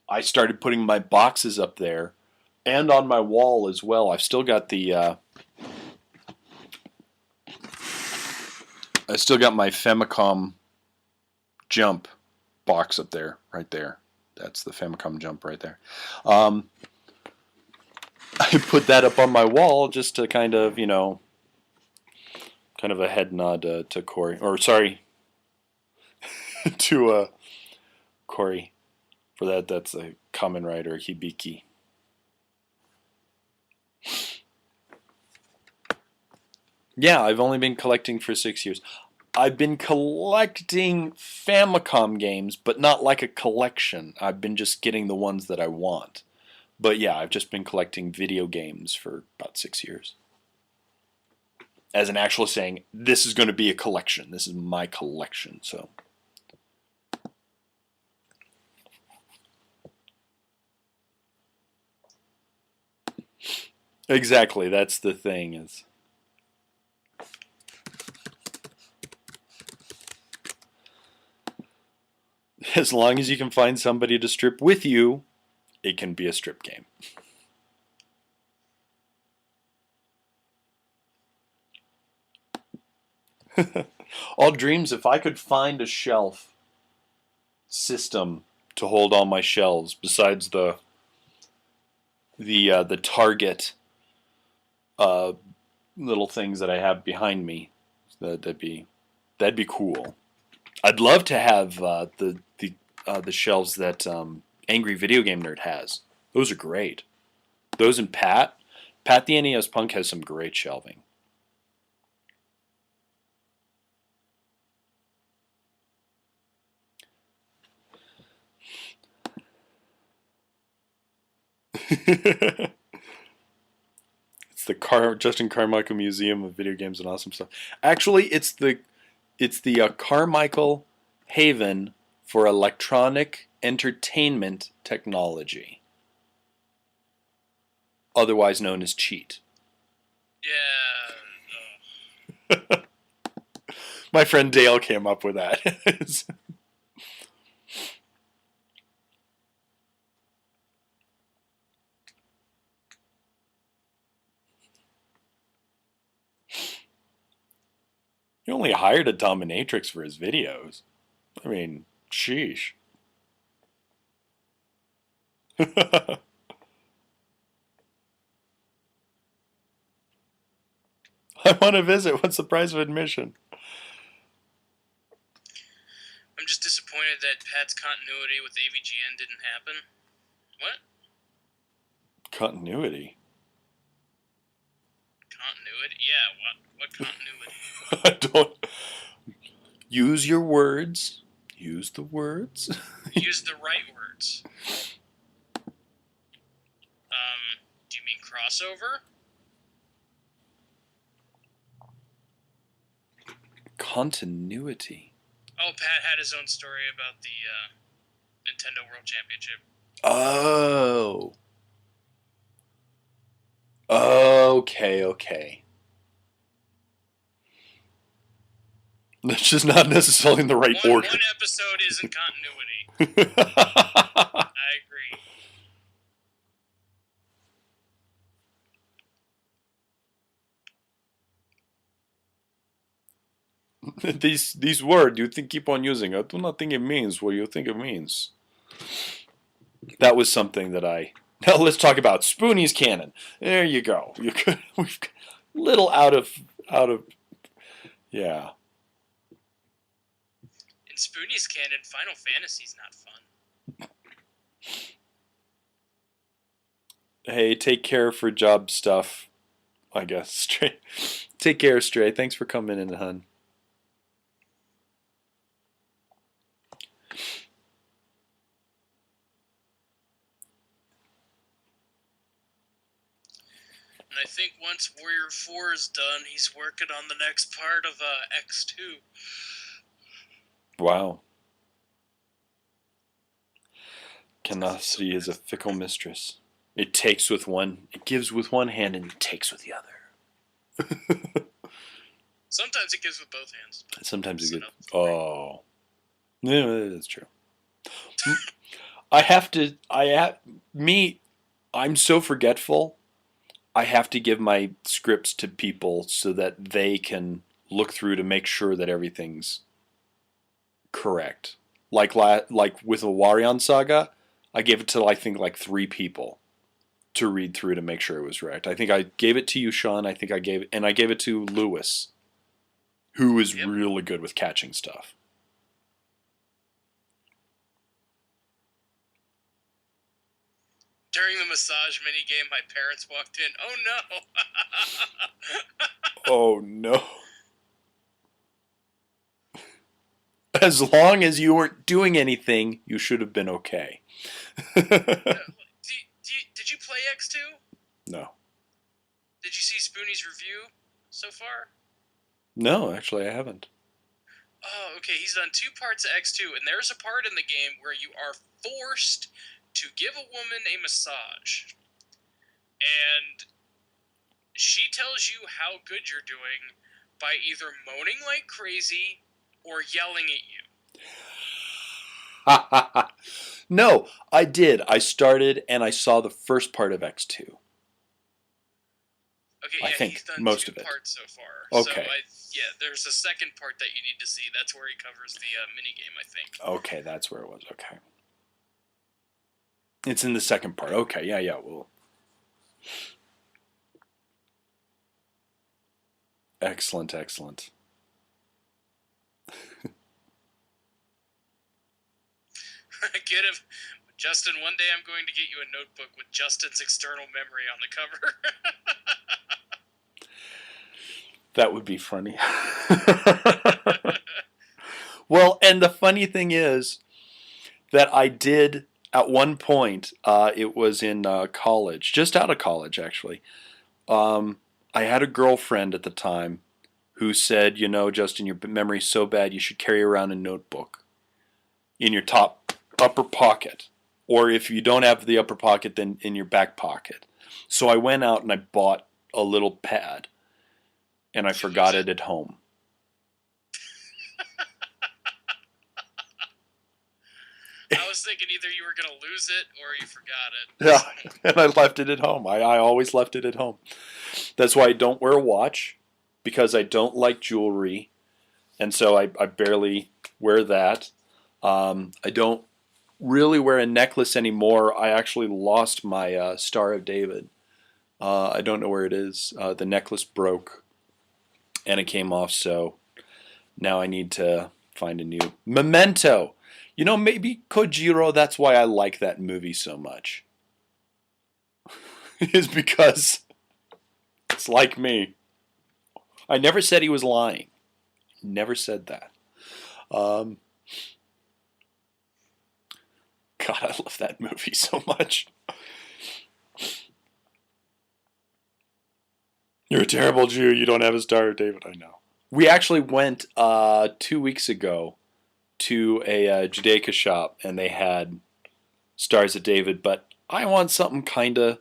I started putting my boxes up there and on my wall as well. I've still got I still got my Famicom Jump box up there, right there. That's the Famicom Jump right there. I put that up on my wall just to kind of, kind of a head nod to Corey, or sorry, to Corey for that. That's a Kamen Rider Hibiki. Yeah, I've only been collecting for 6 years. I've been collecting Famicom games, but not like a collection. I've been just getting the ones that I want. But yeah, I've just been collecting video games for about 6 years. As an actual saying, this is going to be a collection. This is my collection. So. Exactly, that's the thing is. As long as you can find somebody to strip with you, it can be a strip game. All dreams, if I could find a shelf system to hold all my shelves besides the Target little things that I have behind me, that'd be cool. I'd love to have the shelves that Angry Video Game Nerd has. Those are great. Those and Pat the NES Punk has some great shelving. It's the Justin Carmical Museum of Video Games and Awesome Stuff. Actually, it's the Carmical Haven for Electronic Entertainment Technology, otherwise known as CHEAT.
Yeah.
My friend Dale came up with that. He only hired a dominatrix for his videos. I mean, sheesh. I want to visit. What's the price of admission?
I'm just disappointed that Pat's continuity with AVGN didn't happen. What?
Continuity?
Continuity? Yeah, what continuity?
I don't... Use your words. Use the words.
Use the right words. Do you mean crossover?
Continuity.
Oh, Pat had his own story about the Nintendo World Championship.
Oh. Okay. That's just not necessarily in the right order.
One episode isn't continuity. I
agree. These words you keep on using. I do not think it means what you think it means. That was something that I... Now let's talk about Spoonie's Canon. There you go. We've got a little out of... Yeah.
Spoonie's canon, Final Fantasy's not fun.
Hey, take care for job stuff, I guess. Stray. Take care, Stray. Thanks for coming in, hun.
And I think once Warrior 4 is done, he's working on the next part of X2.
Wow. Tenacity is a fickle mistress. It takes with one, it gives with one hand, and it takes with the other.
Sometimes it gives with both hands.
Sometimes it gives. Oh, yeah, that's true. I have to. I'm so forgetful. I have to give my scripts to people so that they can look through to make sure that everything's correct. Like with the Warion Saga, I gave it to I think like 3 people to read through to make sure it was right. I think I gave it to you, Sean. I think I gave it to Lewis, who is really good with catching stuff.
During the massage minigame, my parents walked in. Oh no!
Oh no. As long as you weren't doing anything, you should have been okay.
Did you play X2?
No.
Did you see Spoonie's review so far?
No, actually I haven't.
Oh, okay. He's done 2 parts of X2, and there's a part in the game where you are forced to give a woman a massage. And she tells you how good you're doing by either moaning like crazy or yelling at you.
No, I did. I started and I saw the first part of X2.
Okay, yeah,
I think
he's done
most
2
of it.
parts so far.
Okay.
So there's a second part that you need to see. That's where he covers the minigame, I think.
Okay, that's where it was. Okay. It's in the second part. Okay, yeah, well. Excellent.
Get him. Justin, one day I'm going to get you a notebook with Justin's external memory on the cover.
That would be funny. Well, and the funny thing is that I did at one point, it was in college, just out of college actually. I had a girlfriend at the time who said, you know, Justin, your memory's so bad you should carry around a notebook in your upper pocket. Or if you don't have the upper pocket, then in your back pocket. So I went out and I bought a little pad. And I forgot it at home.
I was thinking either you were going to lose it or you forgot it.
Yeah, and I left it at home. I always left it at home. That's why I don't wear a watch, because I don't like jewelry. And so I barely wear that. I don't really wear a necklace anymore. I actually lost my Star of David. I don't know where it is. The necklace broke. And it came off, so now I need to find a new Memento. You know, maybe Kojiro, that's why I like that movie so much. Is because it's like me. I never said he was lying. Never said that. God, I love that movie so much. You're a terrible Jew. You don't have a Star of David. I know. We actually went 2 weeks ago to a Judaica shop, and they had Stars of David. But I want something kind of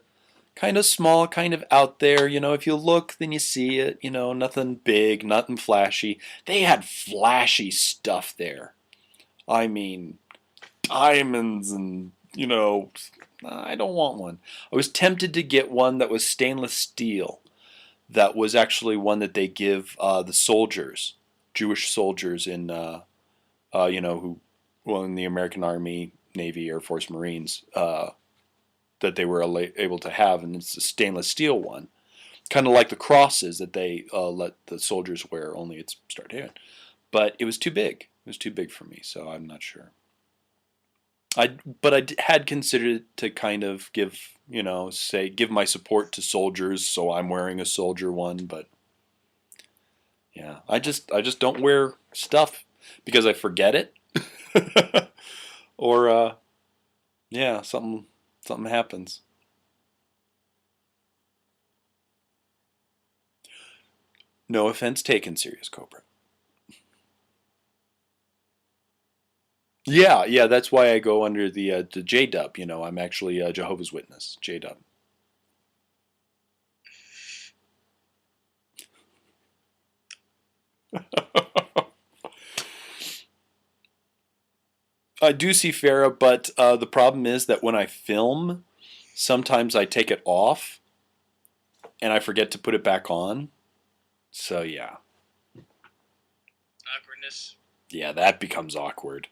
small, kind of out there. You know, if you look, then you see it. You know, nothing big, nothing flashy. They had flashy stuff there. I mean, diamonds and, you know, I don't want one. I was tempted to get one that was stainless steel. That was actually one that they give the soldiers, Jewish soldiers in, you know, in the American Army, Navy, Air Force, Marines, that they were able to have, and it's a stainless steel one, kind of like the crosses that they let the soldiers wear. Only it's started, but it was too big. It was too big for me, so I'm not sure. But I had considered to kind of give, say, give my support to soldiers, so I'm wearing a soldier one. But yeah, I just don't wear stuff because I forget it, or yeah, something happens. No offense taken, Serious Cobra. Yeah, yeah, that's why I go under the J Dub. I'm actually a Jehovah's Witness, J Dub. I do see Farah, but the problem is that when I film, sometimes I take it off and I forget to put it back on. So yeah,
Awkwardness.
yeah, that becomes awkward,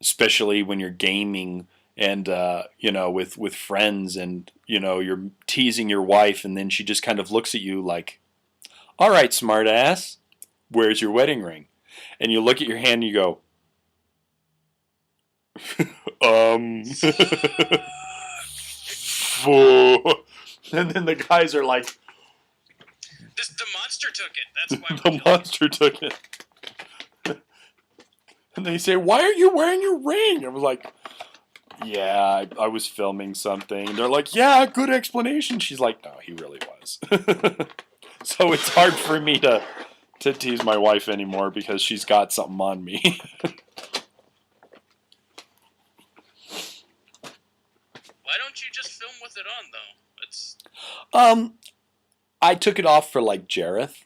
especially when you're gaming and with friends, and you're teasing your wife, and then she just kind of looks at you like, "All right, smartass, where's your wedding ring?" And you look at your hand and you go, um. And then the guys are like,
The monster took it. That's why
the monster took it. And they say, "Why are you wearing your ring?" I was like, "Yeah, I was filming something." And they're like, "Yeah, good explanation." She's like, "No, he really was." So it's hard for me to tease my wife anymore because she's got something on me.
Why don't you just film with it on though? It's
um, I took it off for like Jareth.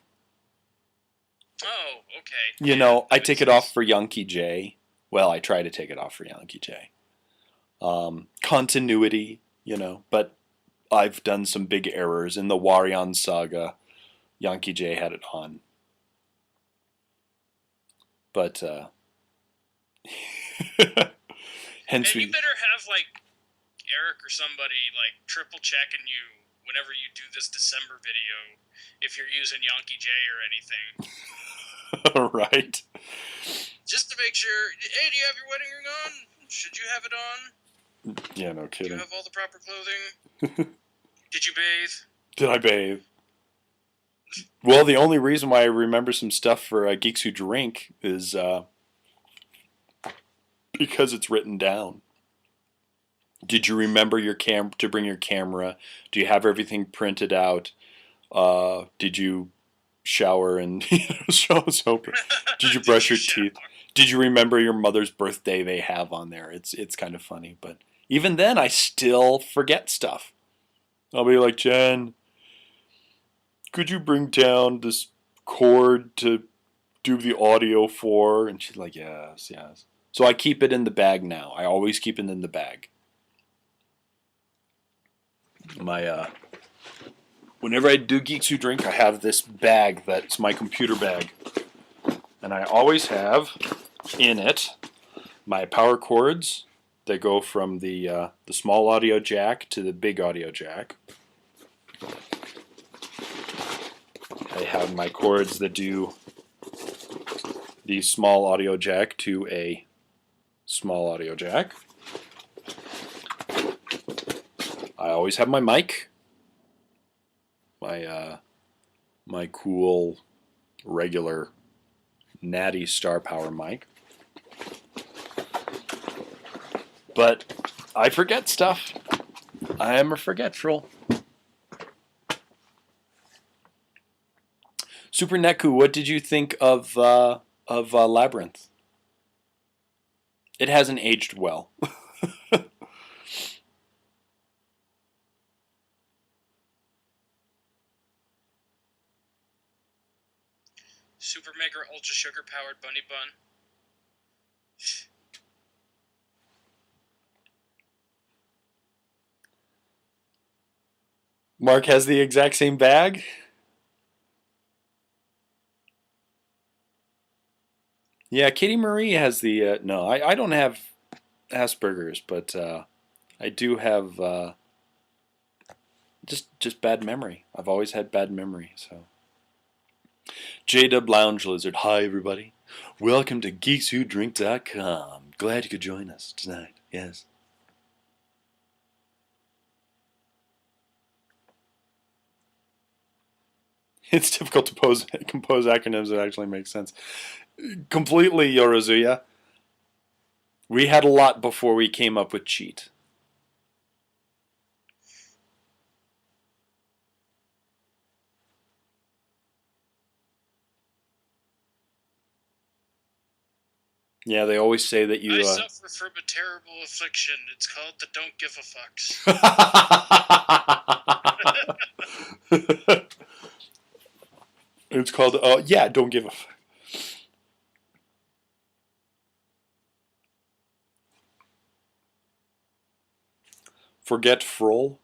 Oh, okay.
I take it off for Yankee J. Well, I try to take it off for Yankee J. Continuity, but I've done some big errors in the Warion saga. Yankee J had it on, but hence
And you better have like Eric or somebody like triple checking you whenever you do this December video if you're using Yankee J or anything.
right.
Just to make sure. Hey, do you have your wedding ring on? Should you have it on?
Yeah, no kidding.
Do you have all the proper clothing? Did you bathe?
Did I bathe? Well, the only reason why I remember some stuff for Geeks Who Drink is because it's written down. Did you remember to bring your camera? Do you have everything printed out? Did you shower and show us open? Did you brush your teeth? Did you remember your mother's birthday? They have on there. It's kind of funny, but even then, I still forget stuff. I'll be like, "Jen, could you bring down this cord to do the audio for?" And she's like, "Yes, yes." So I keep it in the bag now. I always keep it in the bag. Whenever I do Geeks Who Drink, I have this bag that's my computer bag, and I always have in it my power cords that go from the small audio jack to the big audio jack. I have my cords that do the small audio jack to a small audio jack. I always have my mic, my cool regular natty star power mic. But I forget stuff. I am a forgetful. Super Neku, what did you think of Labyrinth? It hasn't aged well.
Super Mega Ultra Sugar Powered Bunny Bun.
Mark has the exact same bag. Yeah, Kitty Marie has the. No, I don't have Asperger's, but I do have just bad memory. I've always had bad memory. So, J-Dub Lounge Lizard. Hi, everybody. Welcome to geekswhodrink.com. Glad you could join us tonight. Yes. It's difficult to compose acronyms that actually make sense. Completely, Yorozuya. We had a lot before we came up with cheat. Yeah, they always say that you...
I suffer from a terrible affliction. It's called the don't give a fucks.
It's called, yeah, don't give a fuck. Forgetful.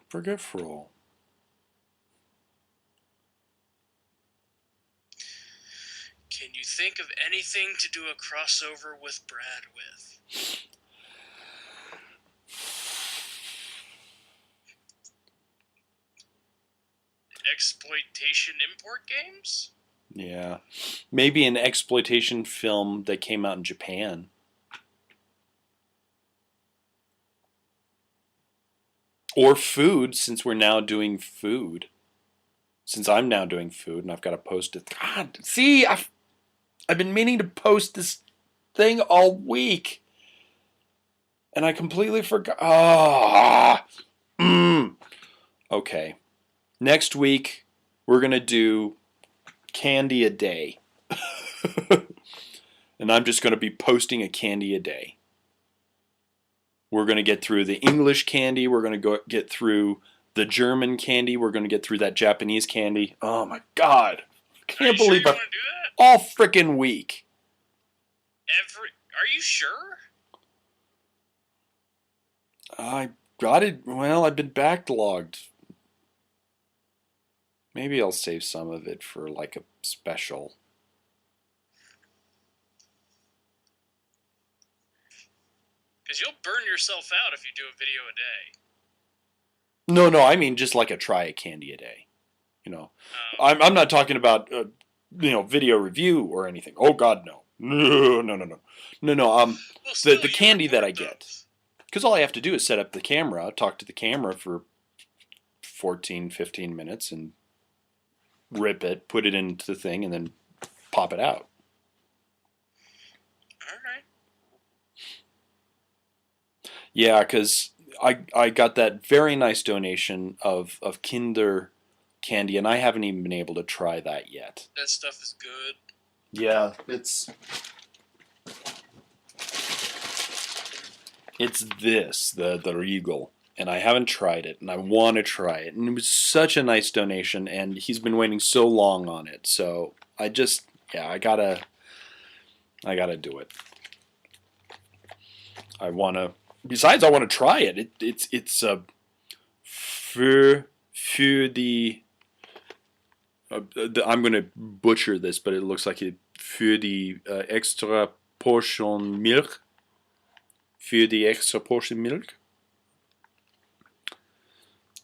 Forgetful.
Can you think of anything to do a crossover with Brad with? Exploitation import games?
Yeah. Maybe an exploitation film that came out in Japan. Or food, since we're now doing food. Since I'm now doing food and I've got to post it. God, see, I've been meaning to post this thing all week. And I completely forgot. Okay. Next week, we're going to do candy a day. And I'm just going to be posting a candy a day. We're going to get through the English candy. We're going to get through the German candy. We're going to get through that Japanese candy. Oh my God. I can't believe
it.
All freaking week.
Are you sure?
I got it. Well, I've been backlogged. Maybe I'll save some of it for like a special.
Because you'll burn yourself out if you do a video a day.
No, I mean just like a try a candy a day. You know, I'm not talking about video review or anything. Oh God, no. No. The candy that I get, because all I have to do is set up the camera, talk to the camera for 14, 15 minutes, and rip it, put it into the thing, and then pop it out.
All right.
Yeah, because I got that very nice donation of Kinder candy, and I haven't even been able to try that yet.
That stuff is good.
Yeah, it's the Regal, and I haven't tried it, and I want to try it, and it was such a nice donation, and he's been waiting so long on it, so I gotta do it. Besides, I want to try it. It's für die. I'm going to butcher this, but it looks like it für die extra Portion Milch. Für die extra Portion Milch.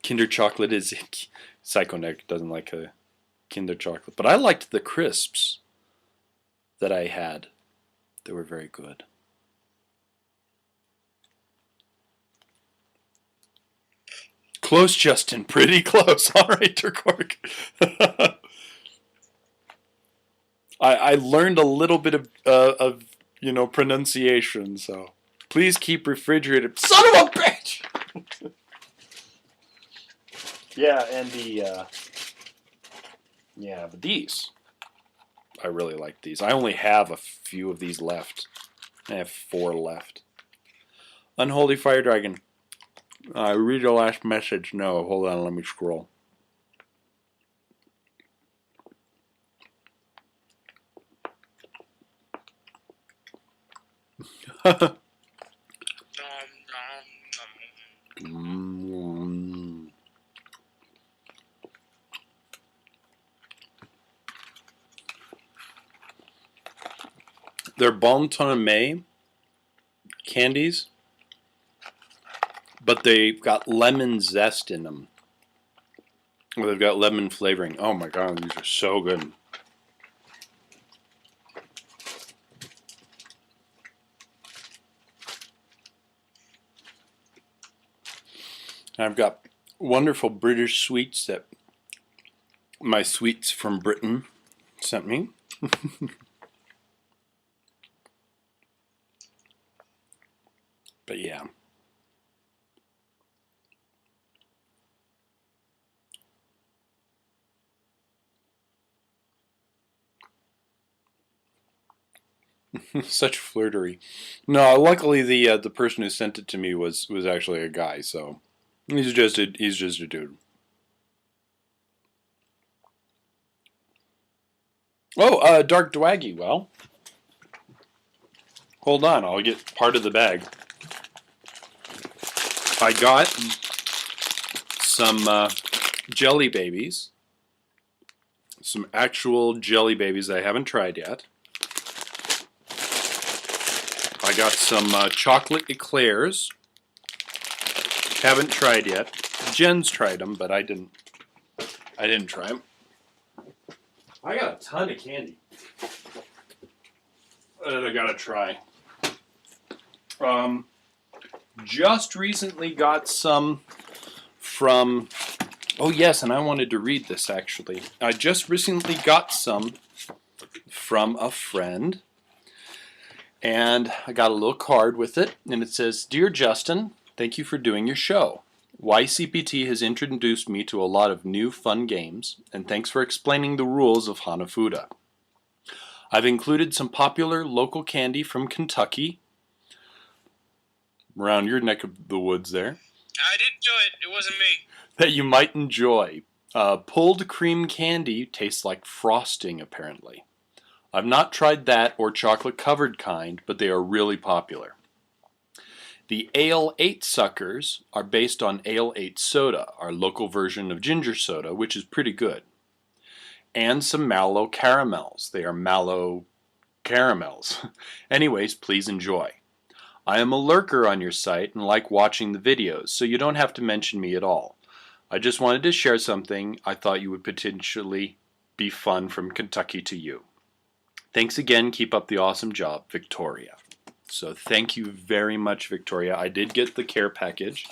Kinder chocolate is Psychoneck doesn't like a Kinder chocolate, but I liked the crisps that I had. They were very good. Close, Justin. Pretty close. All right, Turkork. I learned a little bit of pronunciation, so please keep refrigerated. Son of a bitch! Yeah, and but these. I really like these. I only have a few of these left. I have 4 left. Unholy Fire Dragon. Read your last message. No, hold on, let me scroll. They're Bon Tonne candies, but they've got lemon zest in them. Well, they've got lemon flavoring. Oh my god, these are so good. I've got wonderful British sweets that my sweets from Britain sent me. But yeah. Such flirtery. No, luckily the person who sent it to me was actually a guy, so he's just a dude. Oh, Dark Dwaggy. Well, hold on, I'll get part of the bag. I got some jelly babies, some actual jelly babies I haven't tried yet. I got some chocolate eclairs. Haven't tried yet. Jen's tried them, but I didn't try them. I got a ton of candy that I gotta try. Just recently got some from. Oh yes, and I wanted to read this actually. I just recently got some from a friend. And I got a little card with it, and it says, "Dear Justin, thank you for doing your show. YCPT has introduced me to a lot of new fun games, and thanks for explaining the rules of Hanafuda. I've included some popular local candy from Kentucky, around your neck of the woods there,
I didn't do it. It wasn't me.
that you might enjoy. Pulled cream candy tastes like frosting, apparently. I've not tried that or chocolate-covered kind, but they are really popular. The Ale 8 suckers are based on Ale 8 soda, our local version of ginger soda, which is pretty good. And some mallow caramels. They are mallow caramels. Anyways, please enjoy. I am a lurker on your site and like watching the videos, so you don't have to mention me at all. I just wanted to share something I thought you would potentially be fun from Kentucky to you. Thanks again. Keep up the awesome job, Victoria." So thank you very much, Victoria. I did get the care package.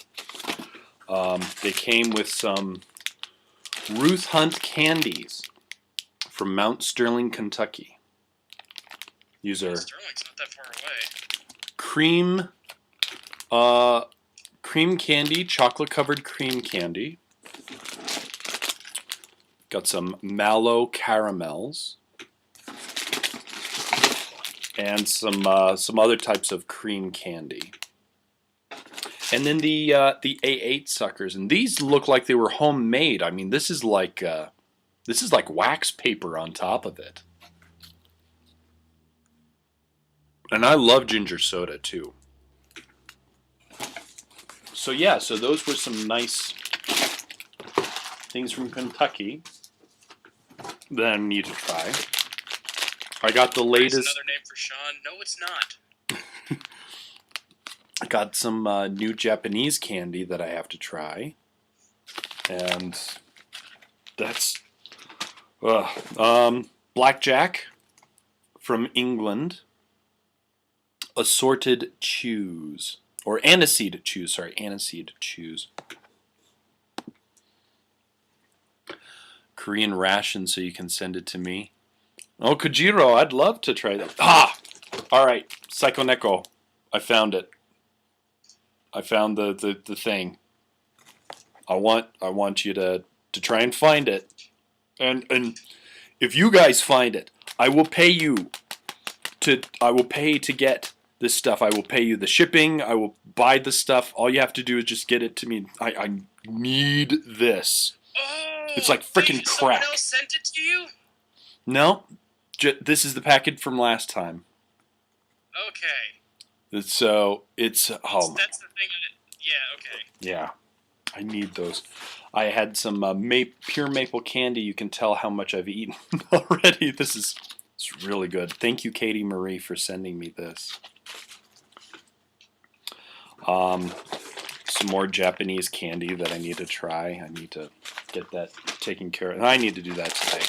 They came with some Ruth Hunt candies from Mount Sterling, Kentucky. These are
Sterling's not that far away.
cream candy, chocolate-covered cream candy. Got some mallow caramels. And some other types of cream candy, and then the A8 suckers, and these look like they were homemade. I mean, this is like wax paper on top of it. And I love ginger soda too. So yeah, so those were some nice things from Kentucky that I need to try. I got the latest.
That's another name for Sean. No, it's not.
I got some new Japanese candy that I have to try, and that's blackjack from England, assorted chews, or aniseed chews. Sorry, aniseed chews. Korean ration, so you can send it to me. Oh, Kojiro, I'd love to try that. Ah! Alright, Psycho Neko. I found it. I found the thing. I want you to try and find it. And if you guys find it, I will pay to get this stuff. I will pay you the shipping. I will buy the stuff. All you have to do is just get it to me. I need this.
Oh,
it's like freaking crack.
Someone else sent it to you?
No. This is the packet from last time.
Okay.
So it's
That's the thing. Yeah. Okay.
Yeah, I need those. I had some pure maple candy. You can tell how much I've eaten already. It's really good. Thank you, Katie Marie, for sending me this. Some more Japanese candy that I need to try. I need to get that taken care of. And I need to do that today.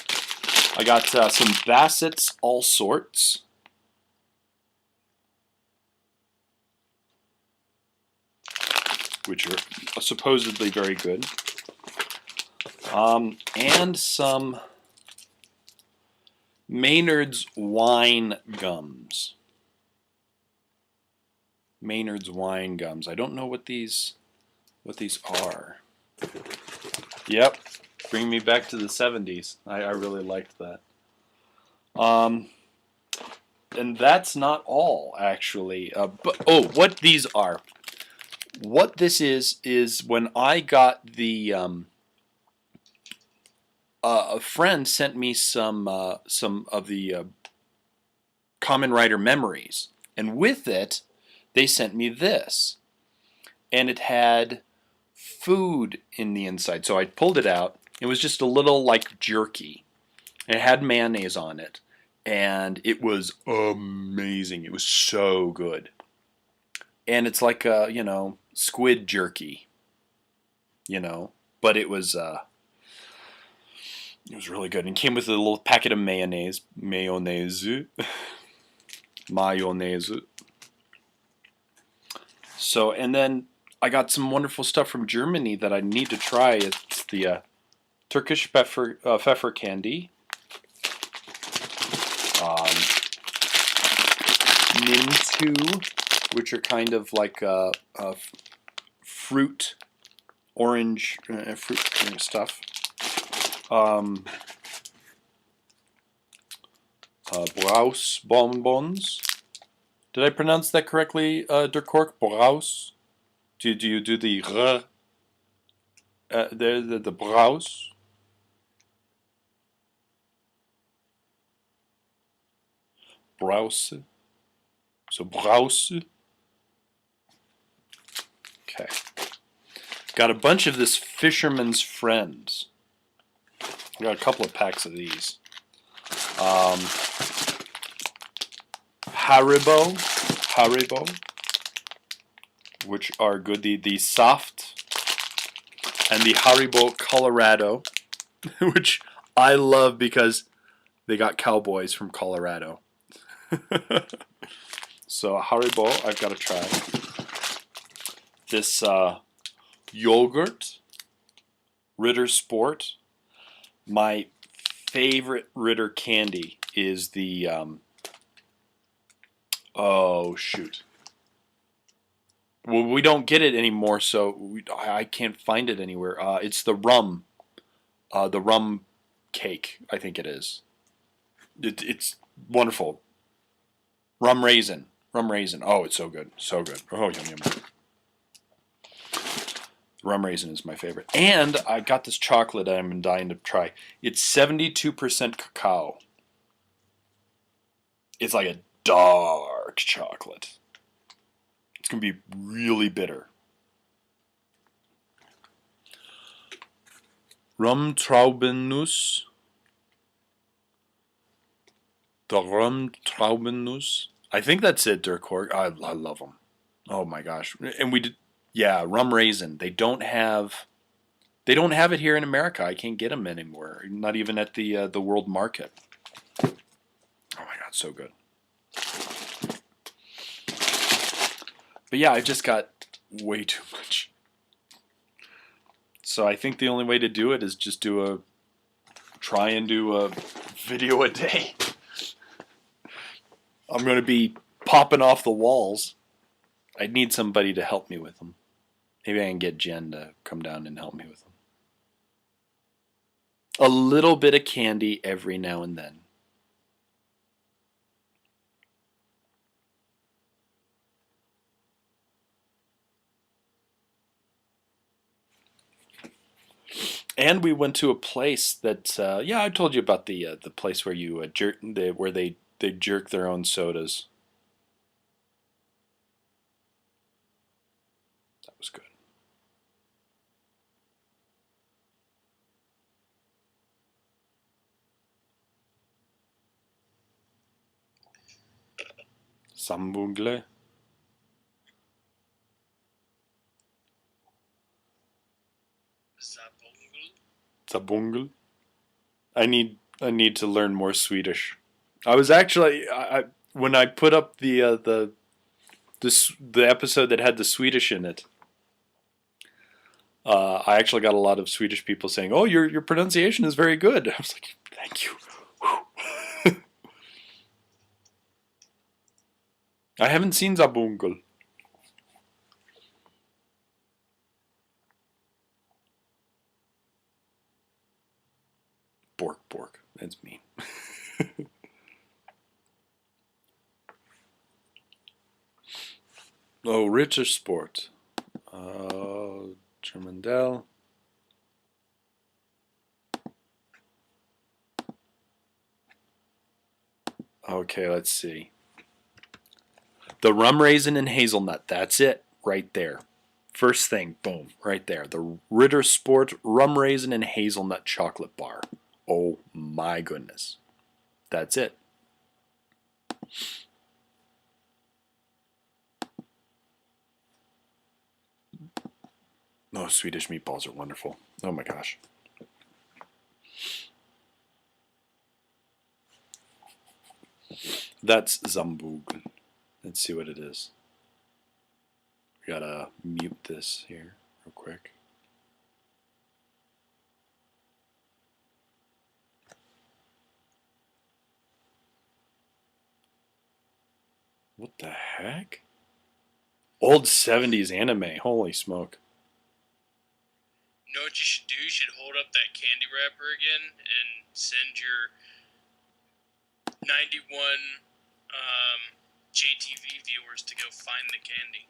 I got some Bassett's All Sorts. Which are supposedly very good. And some Maynard's Wine Gums. Maynard's Wine Gums. I don't know what these are. Yep, bring me back to the 70s. I really liked that. And that's not all, actually. What these are. What this is when I got the a friend sent me some of the Kamen Rider memories, and with it, they sent me this, and it had food in the inside. So I pulled it out. It was just a little like jerky. It had mayonnaise on it, and it was amazing. It was so good, and it's like a squid jerky, but it was really good, and came with a little packet of mayonnaise. So, and then I got some wonderful stuff from Germany that I need to try. It's the Turkish pfeffer candy, Nintu, which are kind of like fruit, orange fruit stuff. Braus bonbons. Did I pronounce that correctly, Dirk? Braus? Do you do the r? The Braus? Brause. So Brause. Okay. Got a bunch of this Fisherman's Friends. I got a couple of packs of these. Haribo, which are good. The soft and the Haribo Colorado, which I love because they got cowboys from Colorado. So Haribo, I've got to try. This yogurt, Ritter Sport. My favorite Ritter candy is the oh shoot. Well, we don't get it anymore, so I can't find it anywhere. It's the rum cake, I think it is. It's wonderful. Rum raisin. Oh, it's so good, so good. Oh, yum yum. Rum raisin is my favorite. And I got this chocolate I've been dying to try. It's 72% cacao. It's like a dark chocolate. It's going to be really bitter. Rumtraubennuss. The Rumtraubennuss. I think that's it, Dirk Horg. I love them. Oh my gosh. And we did, yeah, rum raisin. They don't have it here in America. I can't get them anymore. Not even at the world market. Oh my god, so good. But yeah, I just got way too much. So I think the only way to do it is just try and do a video a day. I'm going to be popping off the walls. I need somebody to help me with them. Maybe I can get Jen to come down and help me with them. A little bit of candy every now and then. And we went to a place that, yeah, I told you about the place where you where they jerk their own sodas. That was good. Sambugle.
Zabungle.
Zabungel. I need to learn more Swedish. I was actually when I put up the episode that had the Swedish in it. I actually got a lot of Swedish people saying, "Oh, your pronunciation is very good." I was like, "Thank you." I haven't seen Zabungel. Bork. That's mean. Oh, richer sport. Germandel. Okay, let's see. The rum raisin and hazelnut. That's it, right there. First thing, boom, right there. The Ritter Sport rum raisin and hazelnut chocolate bar. Oh my goodness. That's it. Oh, Swedish meatballs are wonderful. Oh my gosh. That's Zambug. Let's see what it is. We gotta mute this here real quick. What the heck? Old 70s anime. Holy smoke.
You know what you should do? You should hold up that candy wrapper again and send your 91 JTV viewers to go find the candy.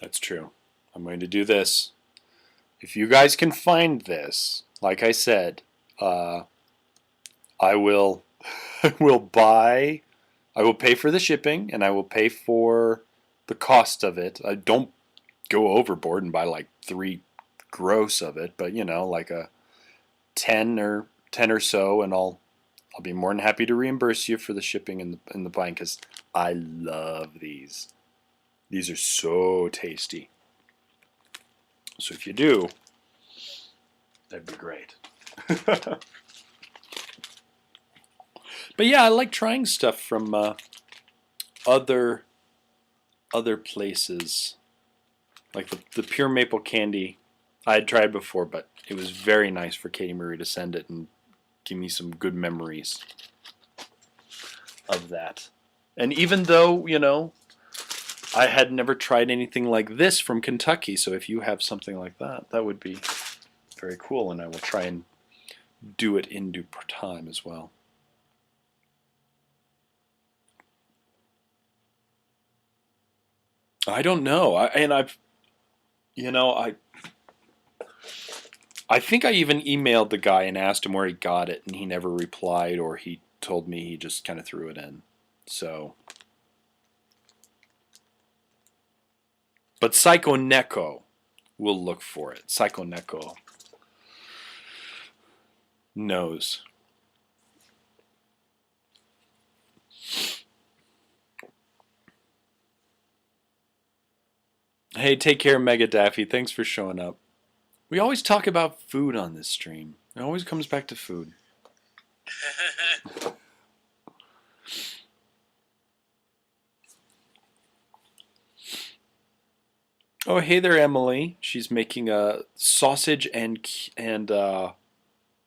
That's true. I'm going to do this. If you guys can find this, like I said, I will I will pay for the shipping and I will pay for the cost of it. I don't go overboard and buy like 3 gross of it, but like a 10 or so, and I'll be more than happy to reimburse you for the shipping and the buying, because I love these. These are so tasty. So if you do, that'd be great. But yeah, I like trying stuff from other places. Like the pure maple candy I had tried before, but it was very nice for Katie Marie to send it and give me some good memories of that. And even though, I had never tried anything like this from Kentucky, so if you have something like that, that would be very cool, and I will try and do it in due time as well. I don't know. I think I even emailed the guy and asked him where he got it, and he never replied, or he told me he just kind of threw it in. So, but Psycho Neko will look for it. Psycho Neko knows. Hey, take care, Mega Daffy. Thanks for showing up. We always talk about food on this stream. It always comes back to food. Oh, hey there, Emily. She's making a sausage and what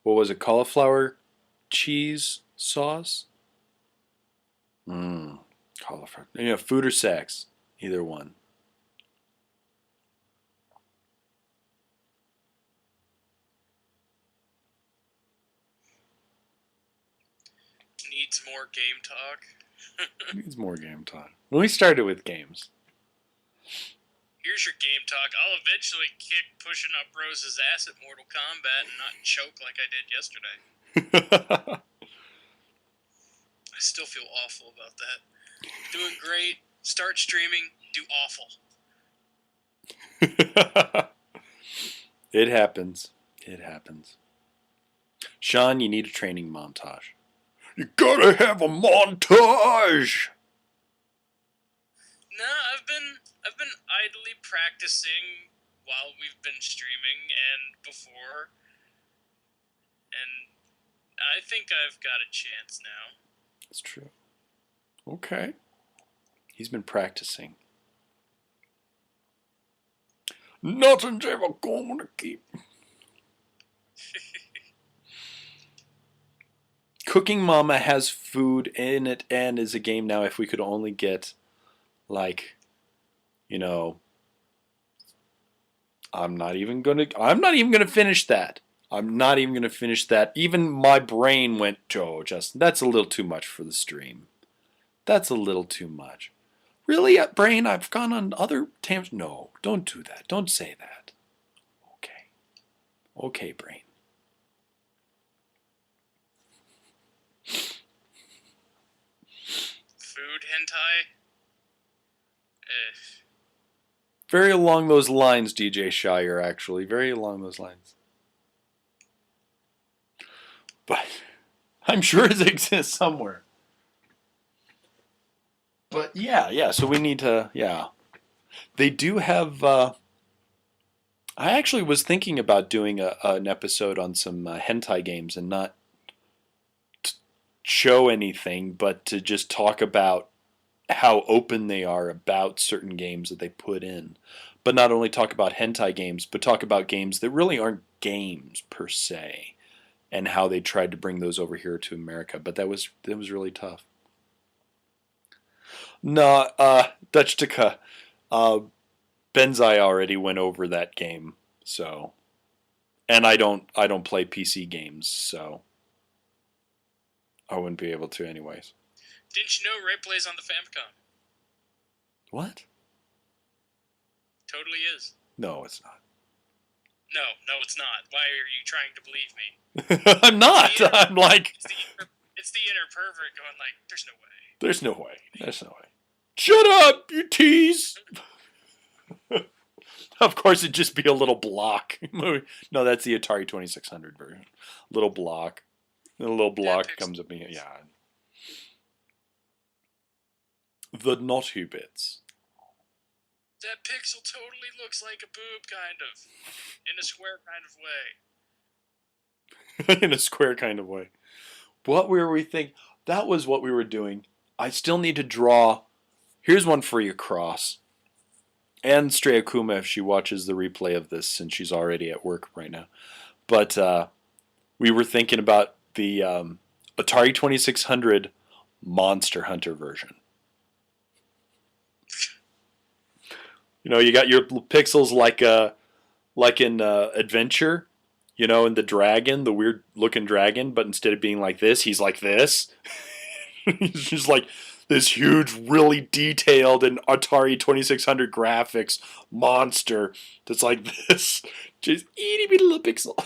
was it? Cauliflower cheese sauce. Cauliflower. Food or sex, either one.
Needs more game talk.
Needs more game talk. When we started with games.
Here's your game talk. I'll eventually kick pushing up Rose's ass at Mortal Kombat and not choke like I did yesterday. I still feel awful about that. Doing great. Start streaming. Do awful.
It happens. It happens. Sean, you need a training montage. You gotta have a montage!
No, I've been idly practicing while we've been streaming and before, and I think I've got a chance now.
It's true. Okay. He's been practicing. Nothing's ever going to keep. Cooking Mama has food in it and is a game now. If we could only get, like, you know, I'm not even gonna finish that. I'm not even gonna finish that. Even my brain went, Joe, Justin, that's a little too much for the stream. That's a little too much. Really, brain? I've gone on other tangents. No, don't do that. Don't say that. Okay. Okay, brain.
Food hentai?
Very along those lines, DJ Shire, actually. Very along those lines. But I'm sure it exists somewhere. But yeah, so we need to, yeah. They do have, I actually was thinking about doing an episode on some hentai games and not show anything, but to just talk about how open they are about certain games that they put in. But not only talk about hentai games, but talk about games that really aren't games per se, and how they tried to bring those over here to America. But that was really tough. No, Dutch Tika, Benzai already went over that game, so, and I don't play PC games, so I wouldn't be able to anyways.
Didn't you know Ray plays on the Famicom?
What?
Totally is.
No, it's not.
No, it's not. Why are you trying to believe me?
I'm not. I'm like...
It's the inner pervert going like, there's no way.
There's no way. There's no way. Shut up, you tease! Of course, it'd just be a little block. No, that's the Atari 2600 version. Little block. And a little block comes up. Yeah. The naughty bits.
That pixel totally looks like a boob, kind of. In a square kind of way.
In a square kind of way. What were we thinking? That was what we were doing. I still need to draw. Here's one for you, Cross. And Stray Akuma if she watches the replay of this, since she's already at work right now. But we were thinking about the Atari 2600 Monster Hunter version. You know, you got your pixels like in Adventure, you know, in the dragon, the weird looking dragon, but instead of being like this, he's like this. He's just like this huge, really detailed and Atari 2600 graphics monster that's like this. Just itty bitty little pixel.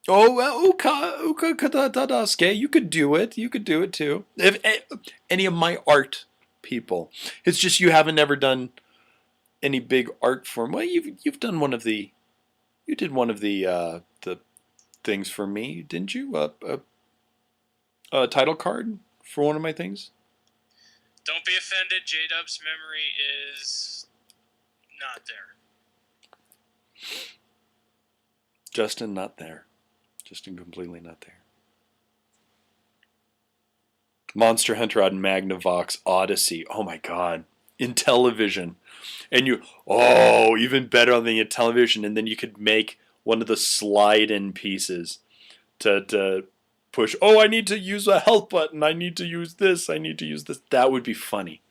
Oh, Uka Katadasuke, you could do it. You could do it too. If any of my art people, it's just you haven't ever done any big art form. Well, you've done one of the, you did one of the things for me, didn't you? A title card for one of my things.
Don't be offended. J-Dub's memory is not there.
Justin, not there. Justin, completely not there. Monster Hunter on Magnavox Odyssey. Oh my God. In television. And even better on the television. And then you could make one of the slide-in pieces to push. Oh, I need to use a health button. I need to use this. I need to use this. That would be funny.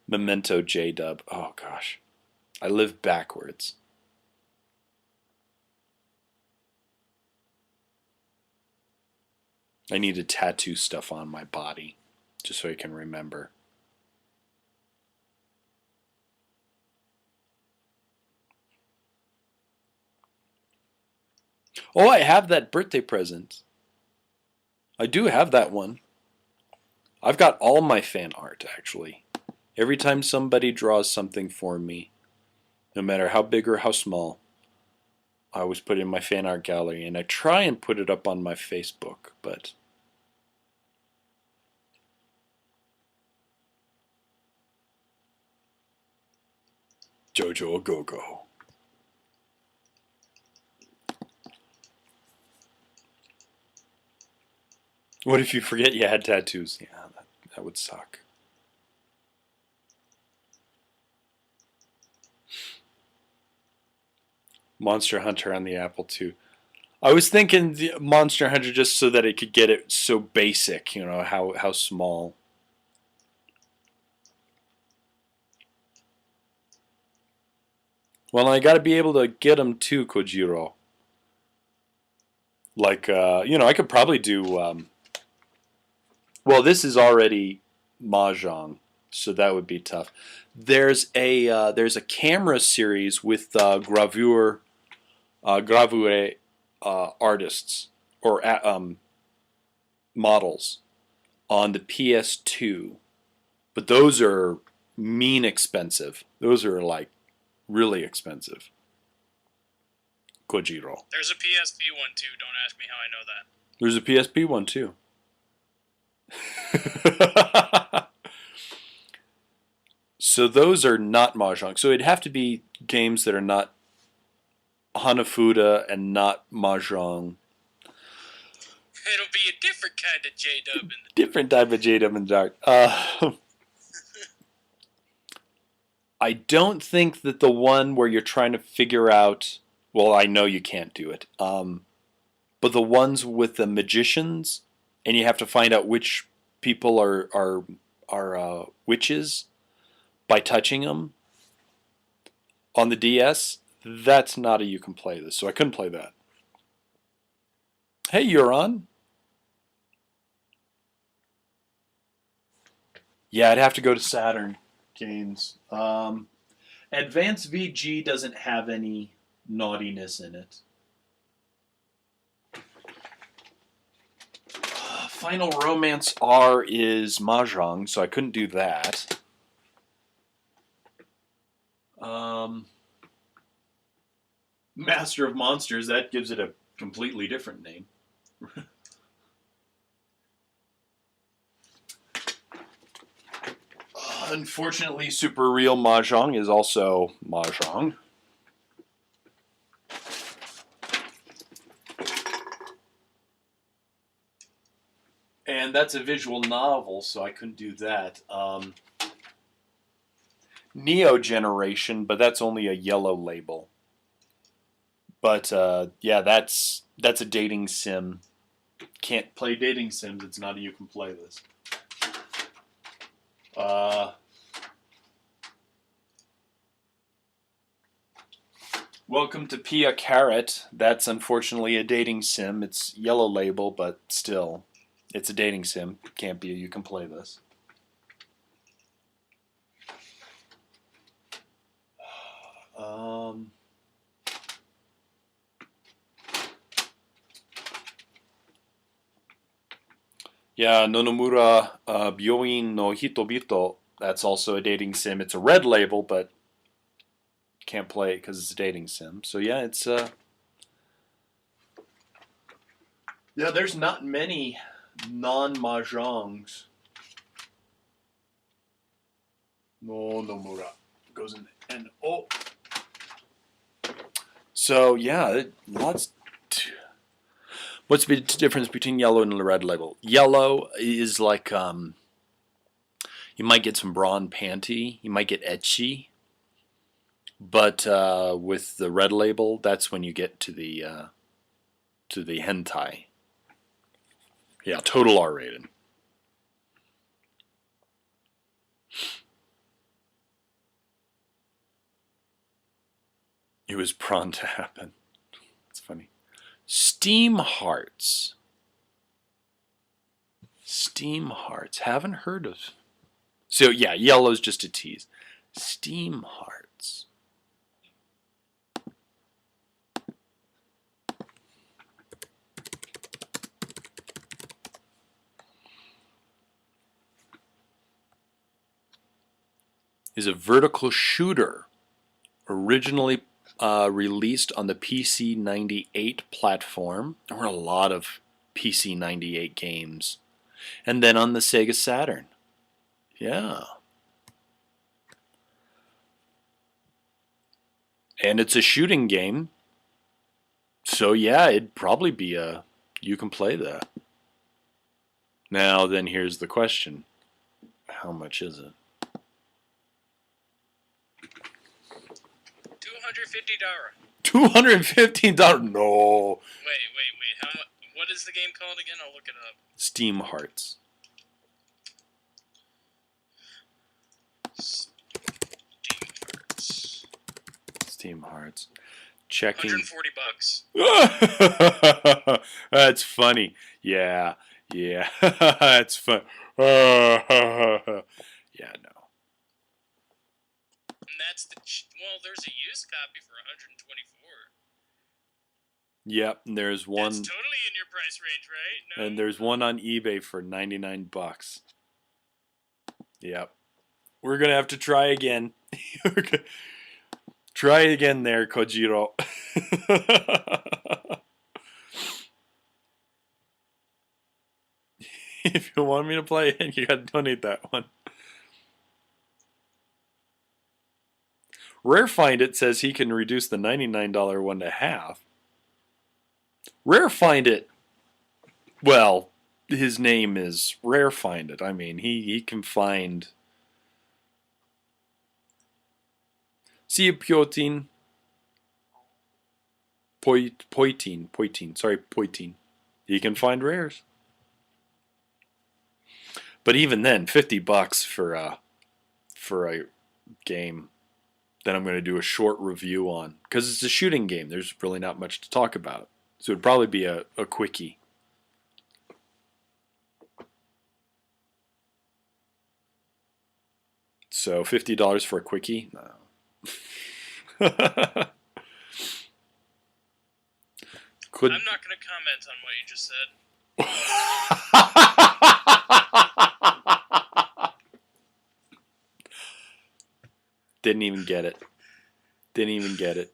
Memento J-Dub. Oh gosh. I live backwards. I need to tattoo stuff on my body just so I can remember. Oh, I have that birthday present. I do have that one. I've got all my fan art, actually. Every time somebody draws something for me, no matter how big or how small, I always put it in my fan art gallery, and I try and put it up on my Facebook, but Jojo a Go-Go. What if you forget you had tattoos? Yeah, that would suck. Monster Hunter on the Apple II. I was thinking the Monster Hunter just so that it could get it so basic, you know, how small. Well, I got to be able to get them too, Kojiro. Like, you know, I could probably do. Well, this is already mahjong, so that would be tough. There's a camera series with gravure artists or models on the PS2, but those are mean expensive. Those are like really expensive. Kojiro.
There's a PSP one too. Don't ask me how I know that.
There's a PSP one too. So those are not mahjong. So it'd have to be games that are not Hanafuda and not mahjong.
It'll be a different kind of J-Dub.
Different type of J-Dub in the dark. I don't think that the one where you're trying to figure out. Well, I know you can't do it. But the ones with the magicians, and you have to find out which people are witches by touching them on the DS. That's not a you can play this, so I couldn't play that. Hey, you're on. Yeah, I'd have to go to Saturn games. Advance VG doesn't have any naughtiness in it. Final Romance R is mahjong, so I couldn't do that. Master of Monsters, that gives it a completely different name. Unfortunately, Super Real Mahjong is also mahjong. And that's a visual novel, so I couldn't do that. Neo Generation, but that's only a yellow label. But yeah, that's a dating sim. Can't play dating sims. It's not a you can play this. Welcome to Pia Carrot. That's unfortunately a dating sim. It's yellow label, but still, it's a dating sim. Can't be a you can play this. Yeah, Nonomura Byoin no Hitobito. That's also a dating sim. It's a red label, but can't play it because it's a dating sim. So yeah, it's yeah. There's not many non-mahjongs. No Nomura goes in and oh. So yeah, lots. What's the difference between yellow and the red label? Yellow is like you might get some bra and panty. You might get ecchi. But with the red label, that's when you get to the hentai. Yeah, total R rated. It was prone to happen. It's funny. Steam Hearts. Steam Hearts. Haven't heard of. So yeah, yellow's just a tease. Steam Hearts. Is a vertical shooter originally released on the PC 98 platform. There were a lot of PC 98 games. And then on the Sega Saturn. Yeah. And it's a shooting game. So yeah, it'd probably be you can play that. Now then here's the question. How much is it?
$250.
$215. No.
Wait. How much? What is the game called again? I'll look it up.
Steam Hearts. Steam Hearts. Checking.
$140.
That's funny. Yeah. That's fun. Yeah, no.
And that's there's a used copy for $124.
Yep, and there's one.
That's totally in your price range, right? No?
And there's one on eBay for $99. Yep. We're gonna have to try again. Try again there, Kojiro. If you want me to play it, you gotta donate that one. Rare Find It says he can reduce the $99 one to half. Rare Find It, well, his name is Rare Find It. I mean, he can find. See Poitin. Sorry, Poitin. He can find rares. But even then, $50 for a game that I'm going to do a short review on, because it's a shooting game. There's really not much to talk about, so it'd probably be a quickie. So $50 for a quickie? No.
I'm not going to comment on what you just said.
Didn't even get it.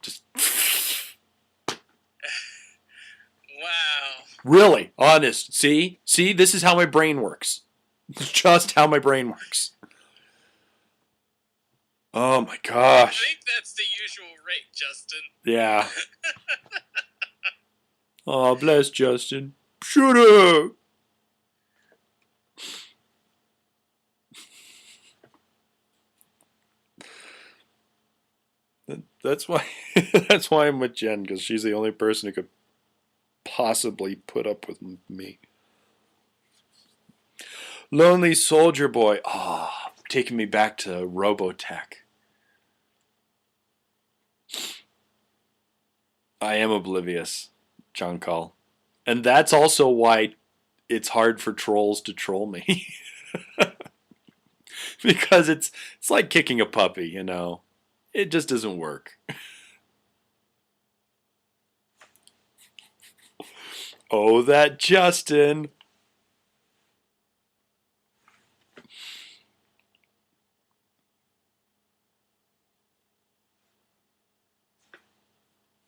Just.
Wow.
Really? Honest. See? This is how my brain works. Just how my brain works. Oh my gosh.
I think that's the usual rate, Justin.
Yeah. Oh, bless Justin. Shut up. That's why I'm with Jen, because she's the only person who could possibly put up with me. Lonely Soldier Boy. Ah, taking me back to Robotech. I am oblivious, John Call. And that's also why it's hard for trolls to troll me. Because it's like kicking a puppy, you know. It just doesn't work. Oh, that Justin.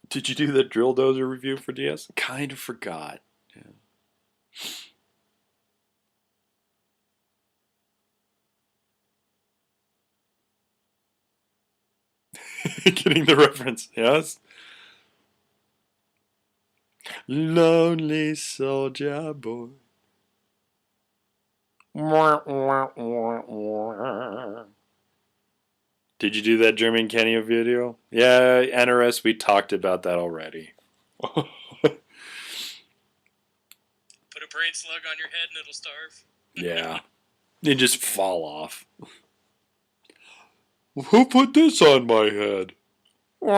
Did you do that Drill Dozer review for DS? Kind of forgot. Yeah. Getting the reference, yes? Lonely Soldier Boy. Did you do that German Kenny video? Yeah, NRS, we talked about that already.
Put a brain slug on your head and it'll starve.
Yeah. You just fall off. Who put this on my head?
If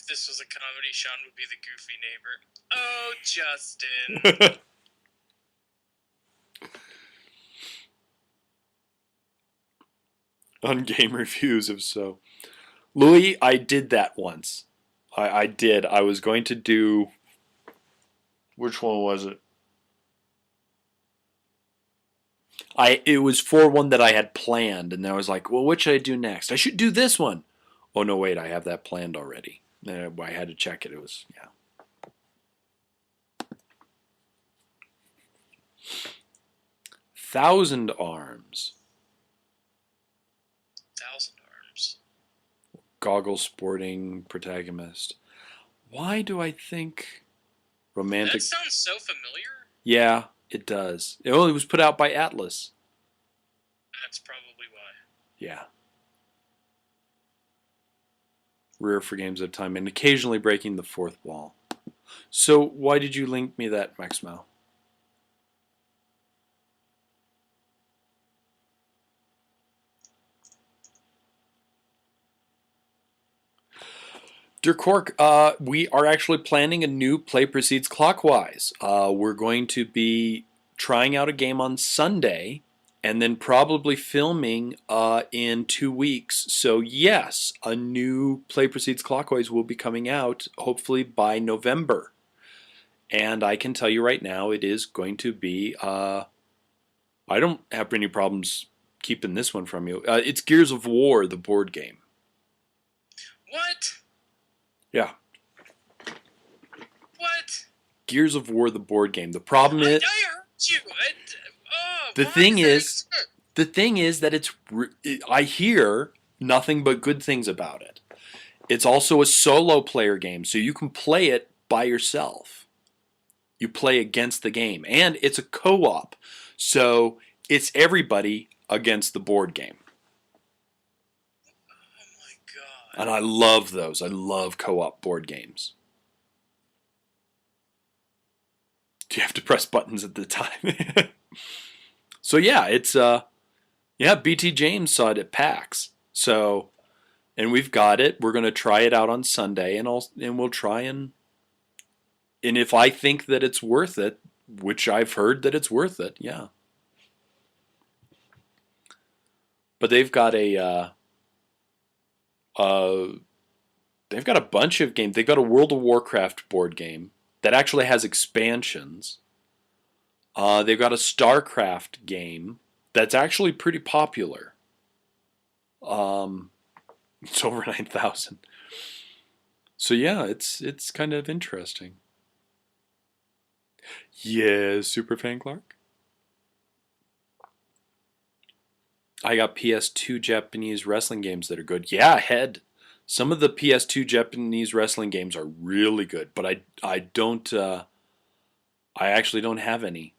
this was a comedy, Sean would be the goofy neighbor. Oh, Justin.
On game reviews, if so. Louis, I did that once. I did. I was going to do... Which one was it? It was for one that I had planned, and I was like, well, what should I do next? I should do this one. Oh no, wait, I have that planned already. I had to check it. It was yeah. Thousand Arms.
Thousand Arms.
Goggle sporting protagonist. Why do I think romantic?
That sounds so familiar.
Yeah, it does. It was put out by Atlas.
That's probably why.
Yeah. Rare for games of time and occasionally breaking the fourth wall. So why did you link me that, Maxmo? Dear Cork, we are actually planning a new Play Proceeds Clockwise. We're going to be trying out a game on Sunday and then probably filming in 2 weeks. So yes, a new Play Proceeds Clockwise will be coming out hopefully by November. And I can tell you right now, it is going to be. I don't have any problems keeping this one from you. It's Gears of War, the board game.
What?
Yeah.
What?
Gears of War, the board game. The problem is.
I heard you.
The thing is that I hear nothing but good things about it. It's also a solo player game, so you can play it by yourself. You play against the game, and it's a co-op, so it's everybody against the board game.
Oh my god!
And I love those. I love co-op board games. Do you have to press buttons at the time? So yeah, it's BT James saw it at PAX. So, and we've got it. We're gonna try it out on Sunday, and we'll try and if I think that it's worth it, which I've heard that it's worth it, yeah. But they've got a bunch of games. They've got a World of Warcraft board game that actually has expansions. They've got a StarCraft game that's actually pretty popular. It's over 9,000. So yeah, it's kind of interesting. Yeah, Superfan Clark. I got PS2 Japanese wrestling games that are good. Yeah, Head. Some of the PS2 Japanese wrestling games are really good, but I don't. I actually don't have any.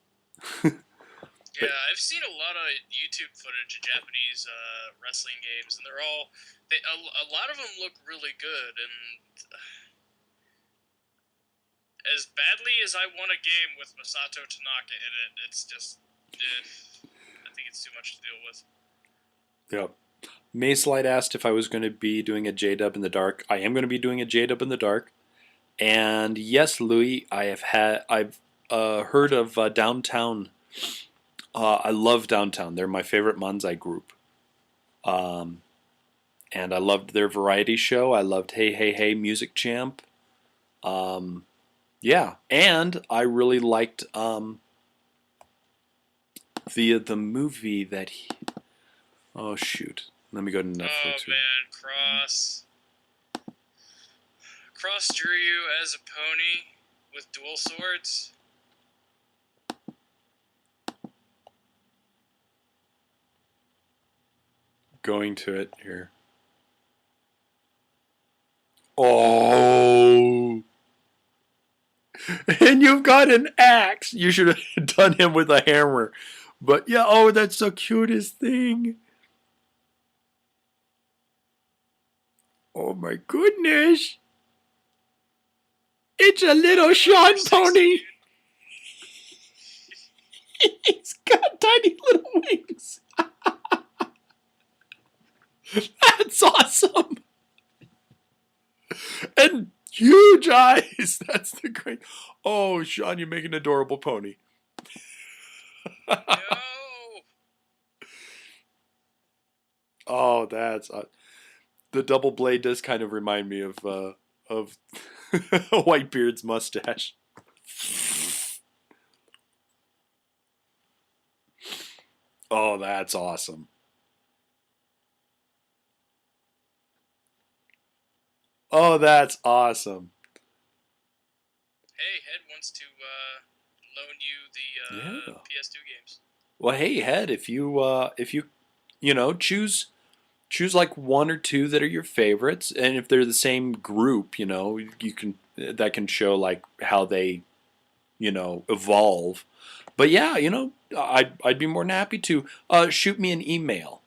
Yeah, I've seen a lot of YouTube footage of Japanese wrestling games, and a lot of them look really good. And as badly as I want a game with Masato Tanaka in it, it's just, I think it's too much to deal with.
Yep. Macelite asked if I was going to be doing a J-Dub in the Dark. I am going to be doing a J-Dub in the Dark. And yes, Louis, I've heard of Downtown. I love Downtown. They're my favorite Manzai group. And I loved their variety show. I loved Hey Hey Hey Music Champ. Yeah, and I really liked the movie that he. Oh shoot! Let me go to Netflix.
Oh man, Cross drew you as a pony with dual swords.
Going to it here. Oh! And you've got an axe. You should have done him with a hammer. But yeah, oh, that's the cutest thing. Oh my goodness. It's a little Sean pony. He's got tiny little wings. That's awesome. And huge eyes. That's the great. Oh, Sean, you make an adorable pony.
No.
Oh, that's the double blade does kind of remind me of Whitebeard's mustache. Oh, that's awesome. Oh, that's awesome.
Hey, Head wants to loan you the
Yeah.
PS2 games.
Well, hey, Head, if you choose like one or two that are your favorites, and if they're the same group, you can that can show like how they evolve. But yeah, I'd be more than happy to shoot me an email.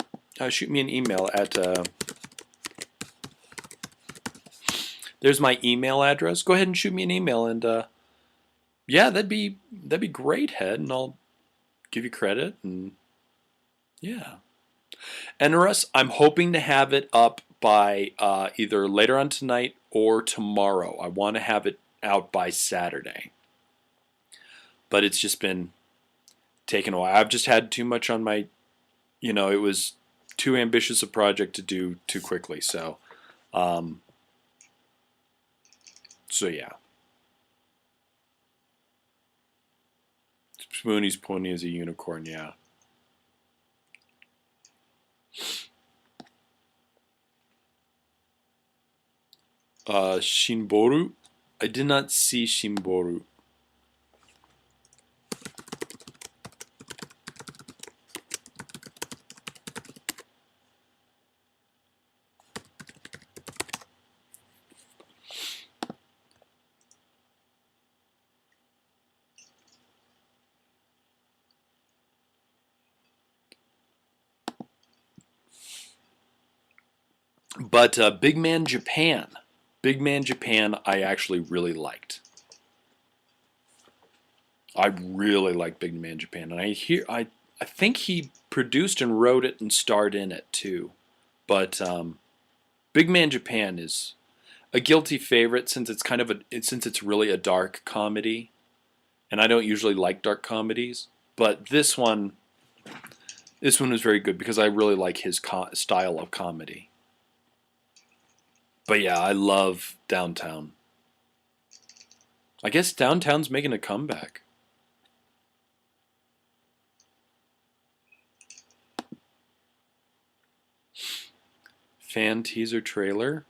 Shoot me an email at there's my email address. Go ahead and shoot me an email, and yeah, that'd be great, Head, and I'll give you credit, and yeah. And Russ, I'm hoping to have it up by either later on tonight or tomorrow. I want to have it out by Saturday, but it's just been taking a while. I've just had too much on my, it was too ambitious a project to do too quickly. Um, so yeah. Spoonie's pony is a unicorn, yeah. Shinboru? I did not see Shinboru. But Big Man Japan. Big Man Japan, I actually really liked. I really like Big Man Japan, and I think he produced and wrote it and starred in it too. But Big Man Japan is a guilty favorite since it's since it's really a dark comedy, and I don't usually like dark comedies. But this one was very good because I really like his style of comedy. But yeah, I love Downtown. I guess Downtown's making a comeback. Fan teaser trailer.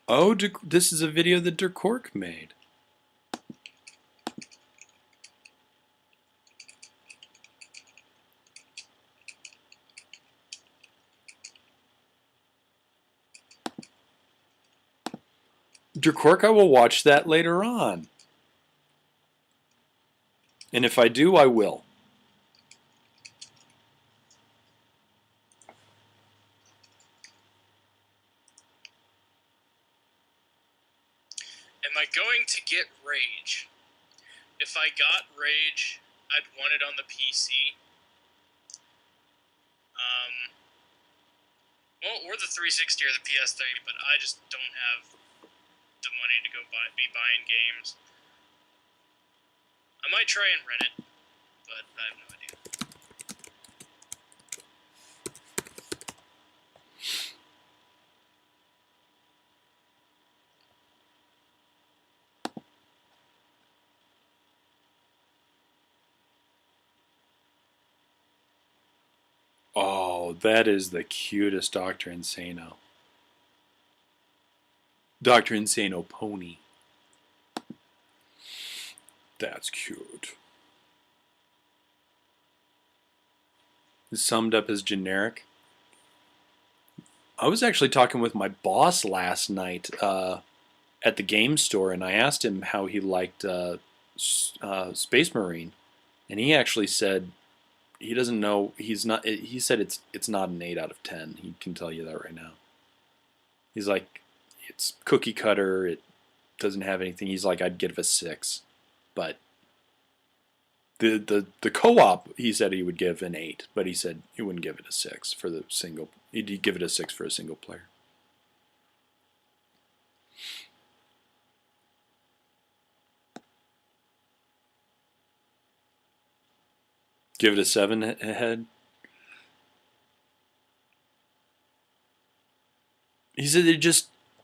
Oh, this is a video that Dirkork made. Dirkork, I will watch that later on. And if I do, I will.
Am I going to get Rage? If I got Rage, I'd want it on the PC. Well, or the 360 or the PS3, but I just don't have the money to be buying games. I might try and rent it, but I have no idea.
Oh, that is the cutest Dr. Insano. Dr. Insano pony. That's cute. It's summed up as generic. I was actually talking with my boss last night at the game store, and I asked him how he liked Space Marine, and he actually said he doesn't know. He's not. He said it's not an 8 out of 10. He can tell you that right now. He's like, it's cookie cutter. It doesn't have anything. He's like, I'd give it a 6, but the co-op, he said he would give an 8, but he said he wouldn't give it a 6 for the single. He'd give it a 6 for a single player. Give it a 7 head. He said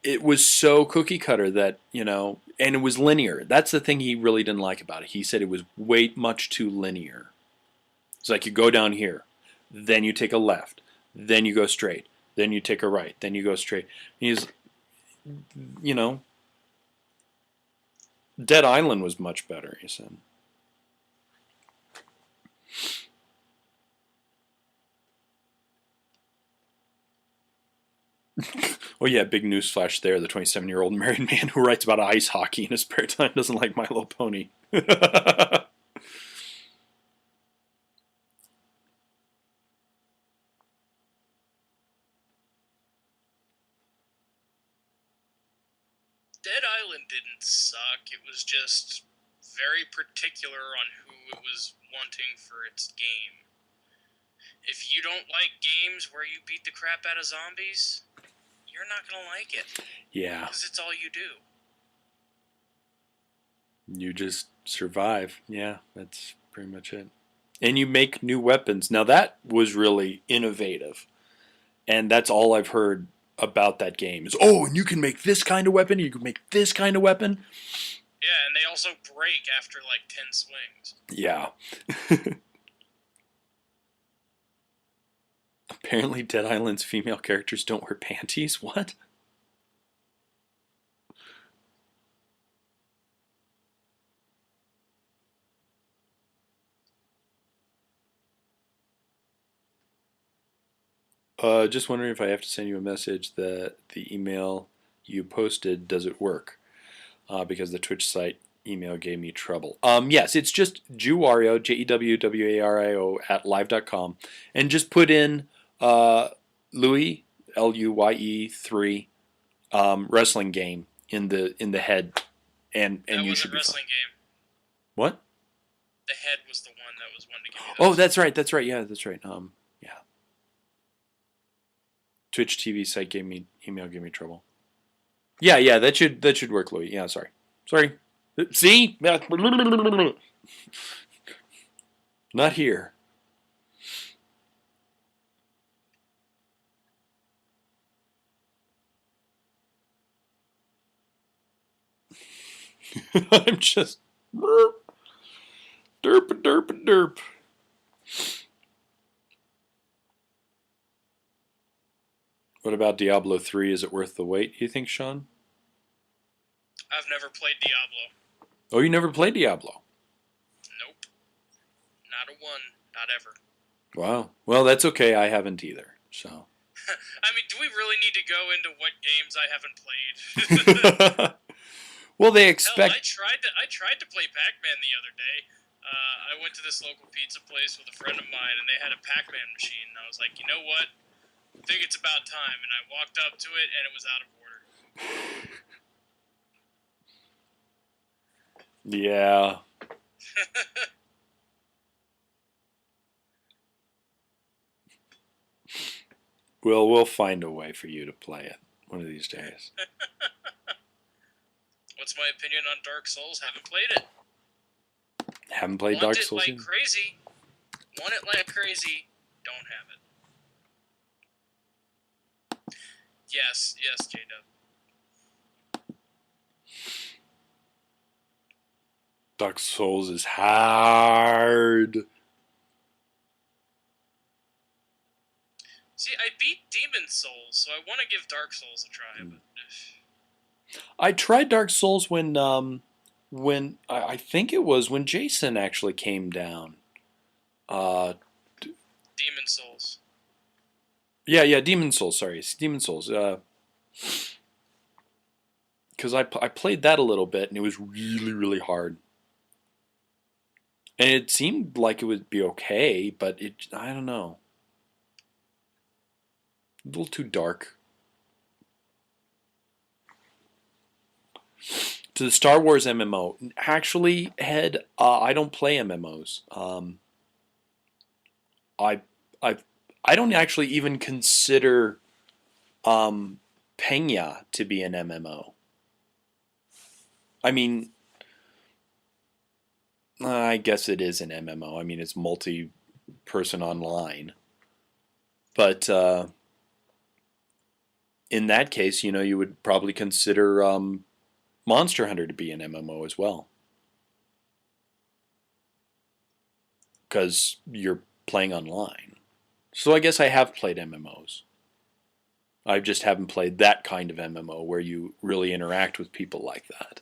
it was so cookie cutter that, and it was linear. That's the thing he really didn't like about it. He said it was way much too linear. It's like you go down here, then you take a left, then you go straight, then you take a right, then you go straight. He's, you know, Dead Island was much better, he said. Oh yeah, big newsflash there. The 27-year-old married man who writes about ice hockey in his spare time doesn't like My Little Pony.
Dead Island didn't suck. It was just very particular on who it was wanting for its game. If you don't like games where you beat the crap out of zombies, you're not going to like it.
Yeah.
Because it's all you do.
You just survive. Yeah, that's pretty much it. And you make new weapons. Now that was really innovative. And that's all I've heard about that game is, oh, and you can make this kind of weapon, you can make this kind of weapon.
Yeah, and they also break after like 10 swings.
Yeah. Apparently Dead Island's female characters don't wear panties. What? Just wondering if I have to send you a message that the email you posted, does it work? Because the Twitch site email gave me trouble. Yes, it's just JewWario, JewWario at live.com, and just put in Louis, Luye 3 wrestling game in the head, and you should be fine.
Wrestling game.
What?
The head was the one that was one to give you.
Oh, that's right. That's right. Yeah, that's right. Yeah. Twitch TV site email gave me trouble. Yeah, that should work, Louis. Yeah, sorry. See? Not here. I'm just derp. What about Diablo 3? Is it worth the wait, you think, Sean?
I've never played Diablo.
Oh, you never played Diablo?
Nope. Not a one. Not ever.
Wow. Well, that's okay. I haven't either. So.
I mean, do we really need to go into what games I haven't played?
Well, they expect.
Hell, I tried to play Pac-Man the other day. I went to this local pizza place with a friend of mine, and they had a Pac-Man machine. And I was like, you know what? I think it's about time. And I walked up to it, and it was out of order.
Yeah. Well, we'll find a way for you to play it one of these days.
What's my opinion on Dark Souls? Haven't played it.
Haven't played Dark Souls
yet? Want it like crazy. Don't have it. Yes, J-Dub.
Dark Souls is hard.
See, I beat Demon Souls, so I want to give Dark Souls a try. But
I tried Dark Souls when I think it was when Jason actually came down.
Demon Souls.
Yeah, Demon Souls. Sorry, it's Demon Souls. Because I played that a little bit and it was really, really hard. And it seemed like it would be okay, but I don't know. A little too dark. To the Star Wars MMO. Actually, Head, I don't play MMOs. I don't actually even consider Penya to be an MMO. I mean, I guess it is an MMO. I mean, it's person online. But in that case, you would probably consider Monster Hunter to be an MMO as well, because you're playing online. So I guess I have played MMOs. I just haven't played that kind of MMO where you really interact with people like that.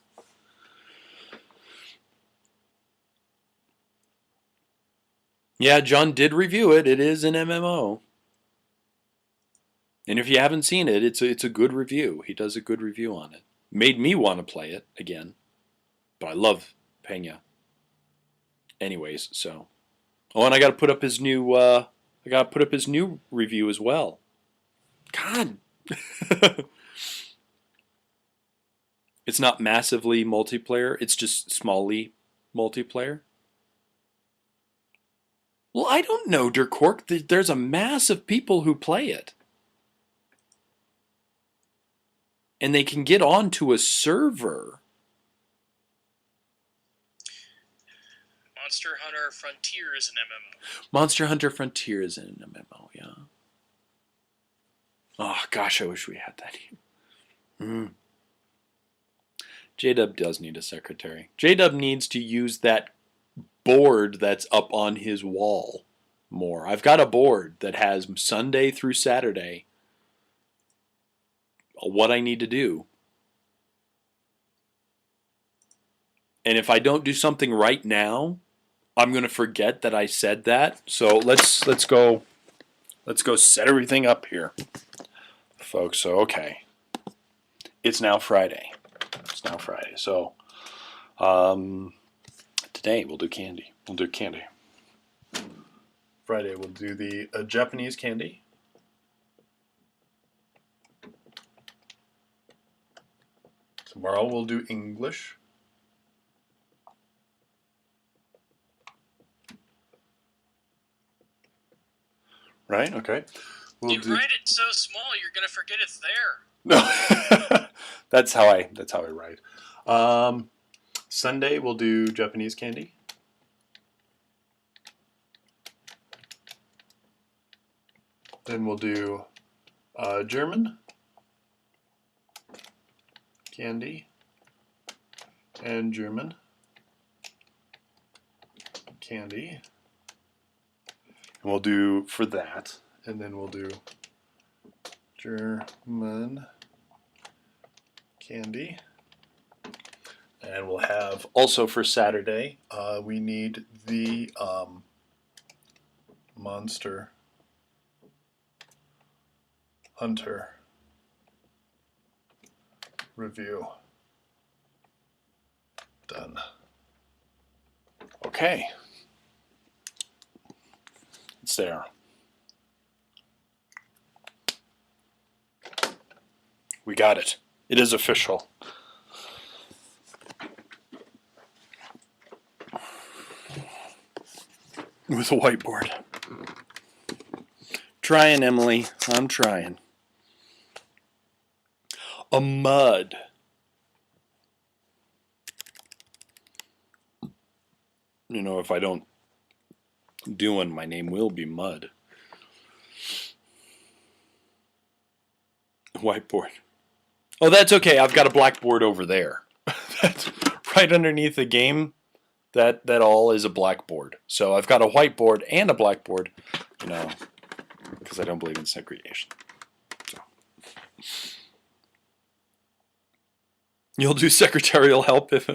Yeah, John did review it. It is an MMO. And if you haven't seen it, it's a good review. He does a good review on it. Made me want to play it again. But I love Pena. Anyways, so. Oh, and I got to put up his new review as well. God. It's not massively multiplayer. It's just smally multiplayer. Well, I don't know, Dirkork. There's a mass of people who play it. And they can get onto a server.
Monster Hunter Frontier is an MMO.
Monster Hunter Frontier is an MMO, yeah. Oh, gosh, I wish we had that here. J-Dub does need a secretary. J-Dub needs to use that board that's up on his wall more. I've got a board that has Sunday through Saturday what I need to do. And if I don't do something right now, I'm going to forget that I said that. So let's go set everything up here, folks. So okay. It's now Friday. So today we'll do candy. Friday we'll do the Japanese candy. Tomorrow we'll do English. Right? Okay.
You write it so small, you're gonna forget it's there.
No, that's how I write. Sunday we'll do Japanese candy. Then we'll do German candy and German candy. And we'll do for that, and then we'll do German candy. And we'll have also for Saturday, we need the Monster Hunter review done. Okay. It's there. We got it. It is official. With a whiteboard. Trying, Emily. I'm trying. A mud. If I don't do one, my name will be Mud. Whiteboard. Oh, that's okay. I've got a blackboard over there. That's right underneath the game. That all is a blackboard. So I've got a whiteboard and a blackboard, because I don't believe in segregation. So. You'll do secretarial help if,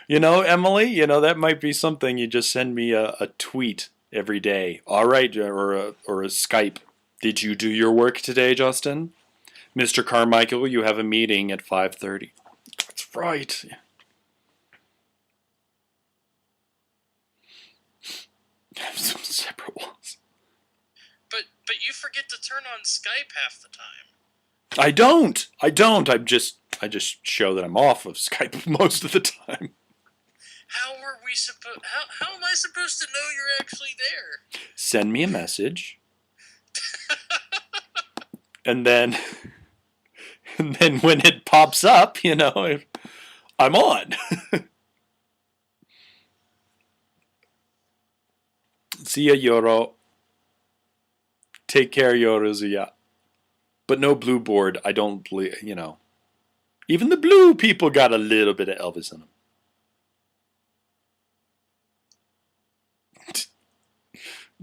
Emily, that might be something. You just send me a tweet every day. All right, or a Skype. Did you do your work today, Justin? Mr. Carmical, you have a meeting at 5:30. That's right. Have some separate ones.
But you forget to turn on Skype half the time.
I don't. I just show that I'm off of Skype most of the time.
How am I supposed to know you're actually there?
Send me a message. and then when it pops up, I'm on. See ya, Yoro. Take care, Yorozuya. But no blue board. I don't believe, Even the blue people got a little bit of Elvis in them.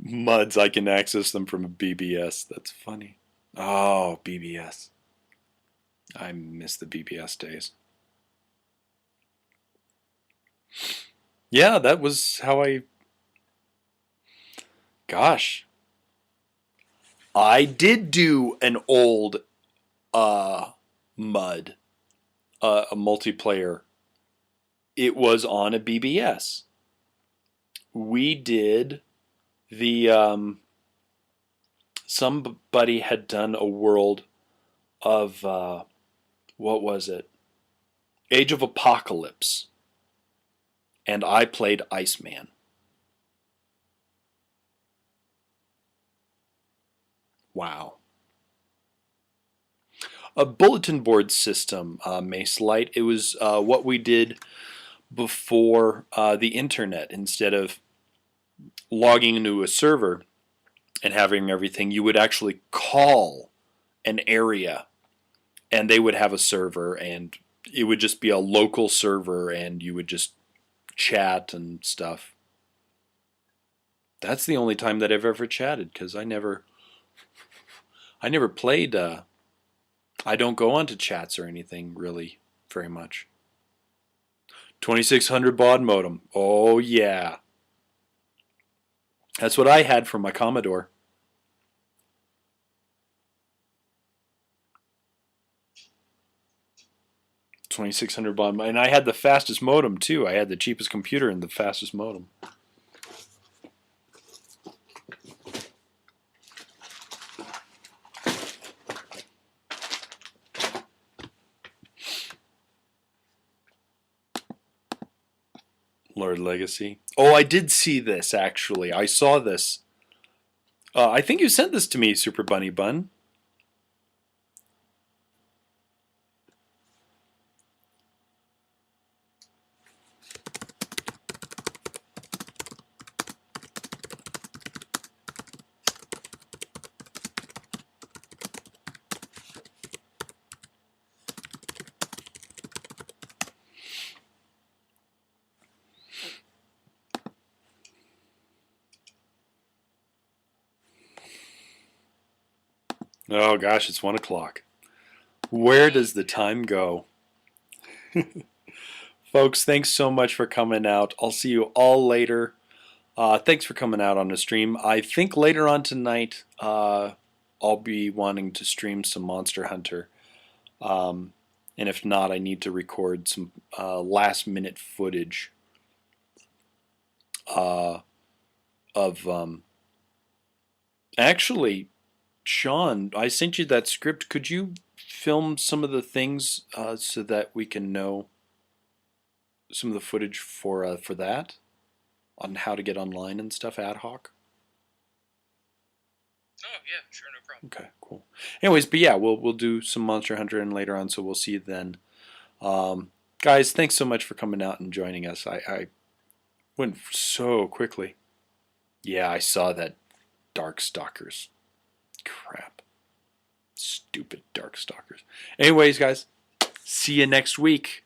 Muds, I can access them from a BBS. That's funny. Oh, BBS. I miss the BBS days. Yeah, that was how I. Gosh. I did do an old Mud, a multiplayer. It was on a BBS. We did the. Somebody had done a world of. What was it? Age of Apocalypse. And I played Iceman. Wow. A bulletin board system, Mace Light. It was what we did before the internet. Instead of logging into a server and having everything, you would actually call an area and they would have a server, and it would just be a local server and you would just chat and stuff. That's the only time that I've ever chatted, because I never played. I don't go onto chats or anything really very much. 2600 baud modem. Oh yeah, that's what I had from my Commodore. 2600 baud, and I had the fastest modem too. I had the cheapest computer and the fastest modem. Lord Legacy. Oh, I did see this actually. I saw this. I think you sent this to me, Super Bunny Bun. Oh gosh, it's 1 o'clock. Where does the time go? Folks, thanks so much for coming out. I'll see you all later. Thanks for coming out on the stream. I think later on tonight I'll be wanting to stream some Monster Hunter. And if not, I need to record some last minute footage of actually, Sean, I sent you that script. Could you film some of the things so that we can know some of the footage for that, on how to get online and stuff ad hoc?
Oh yeah, sure, no problem.
Okay, cool. Anyways, but yeah, we'll do some Monster Hunter and later on, so we'll see you then. Guys, thanks so much for coming out and joining us. I went so quickly. Yeah, I saw that. Darkstalkers. Crap. Stupid Darkstalkers. Anyways, guys, see you next week.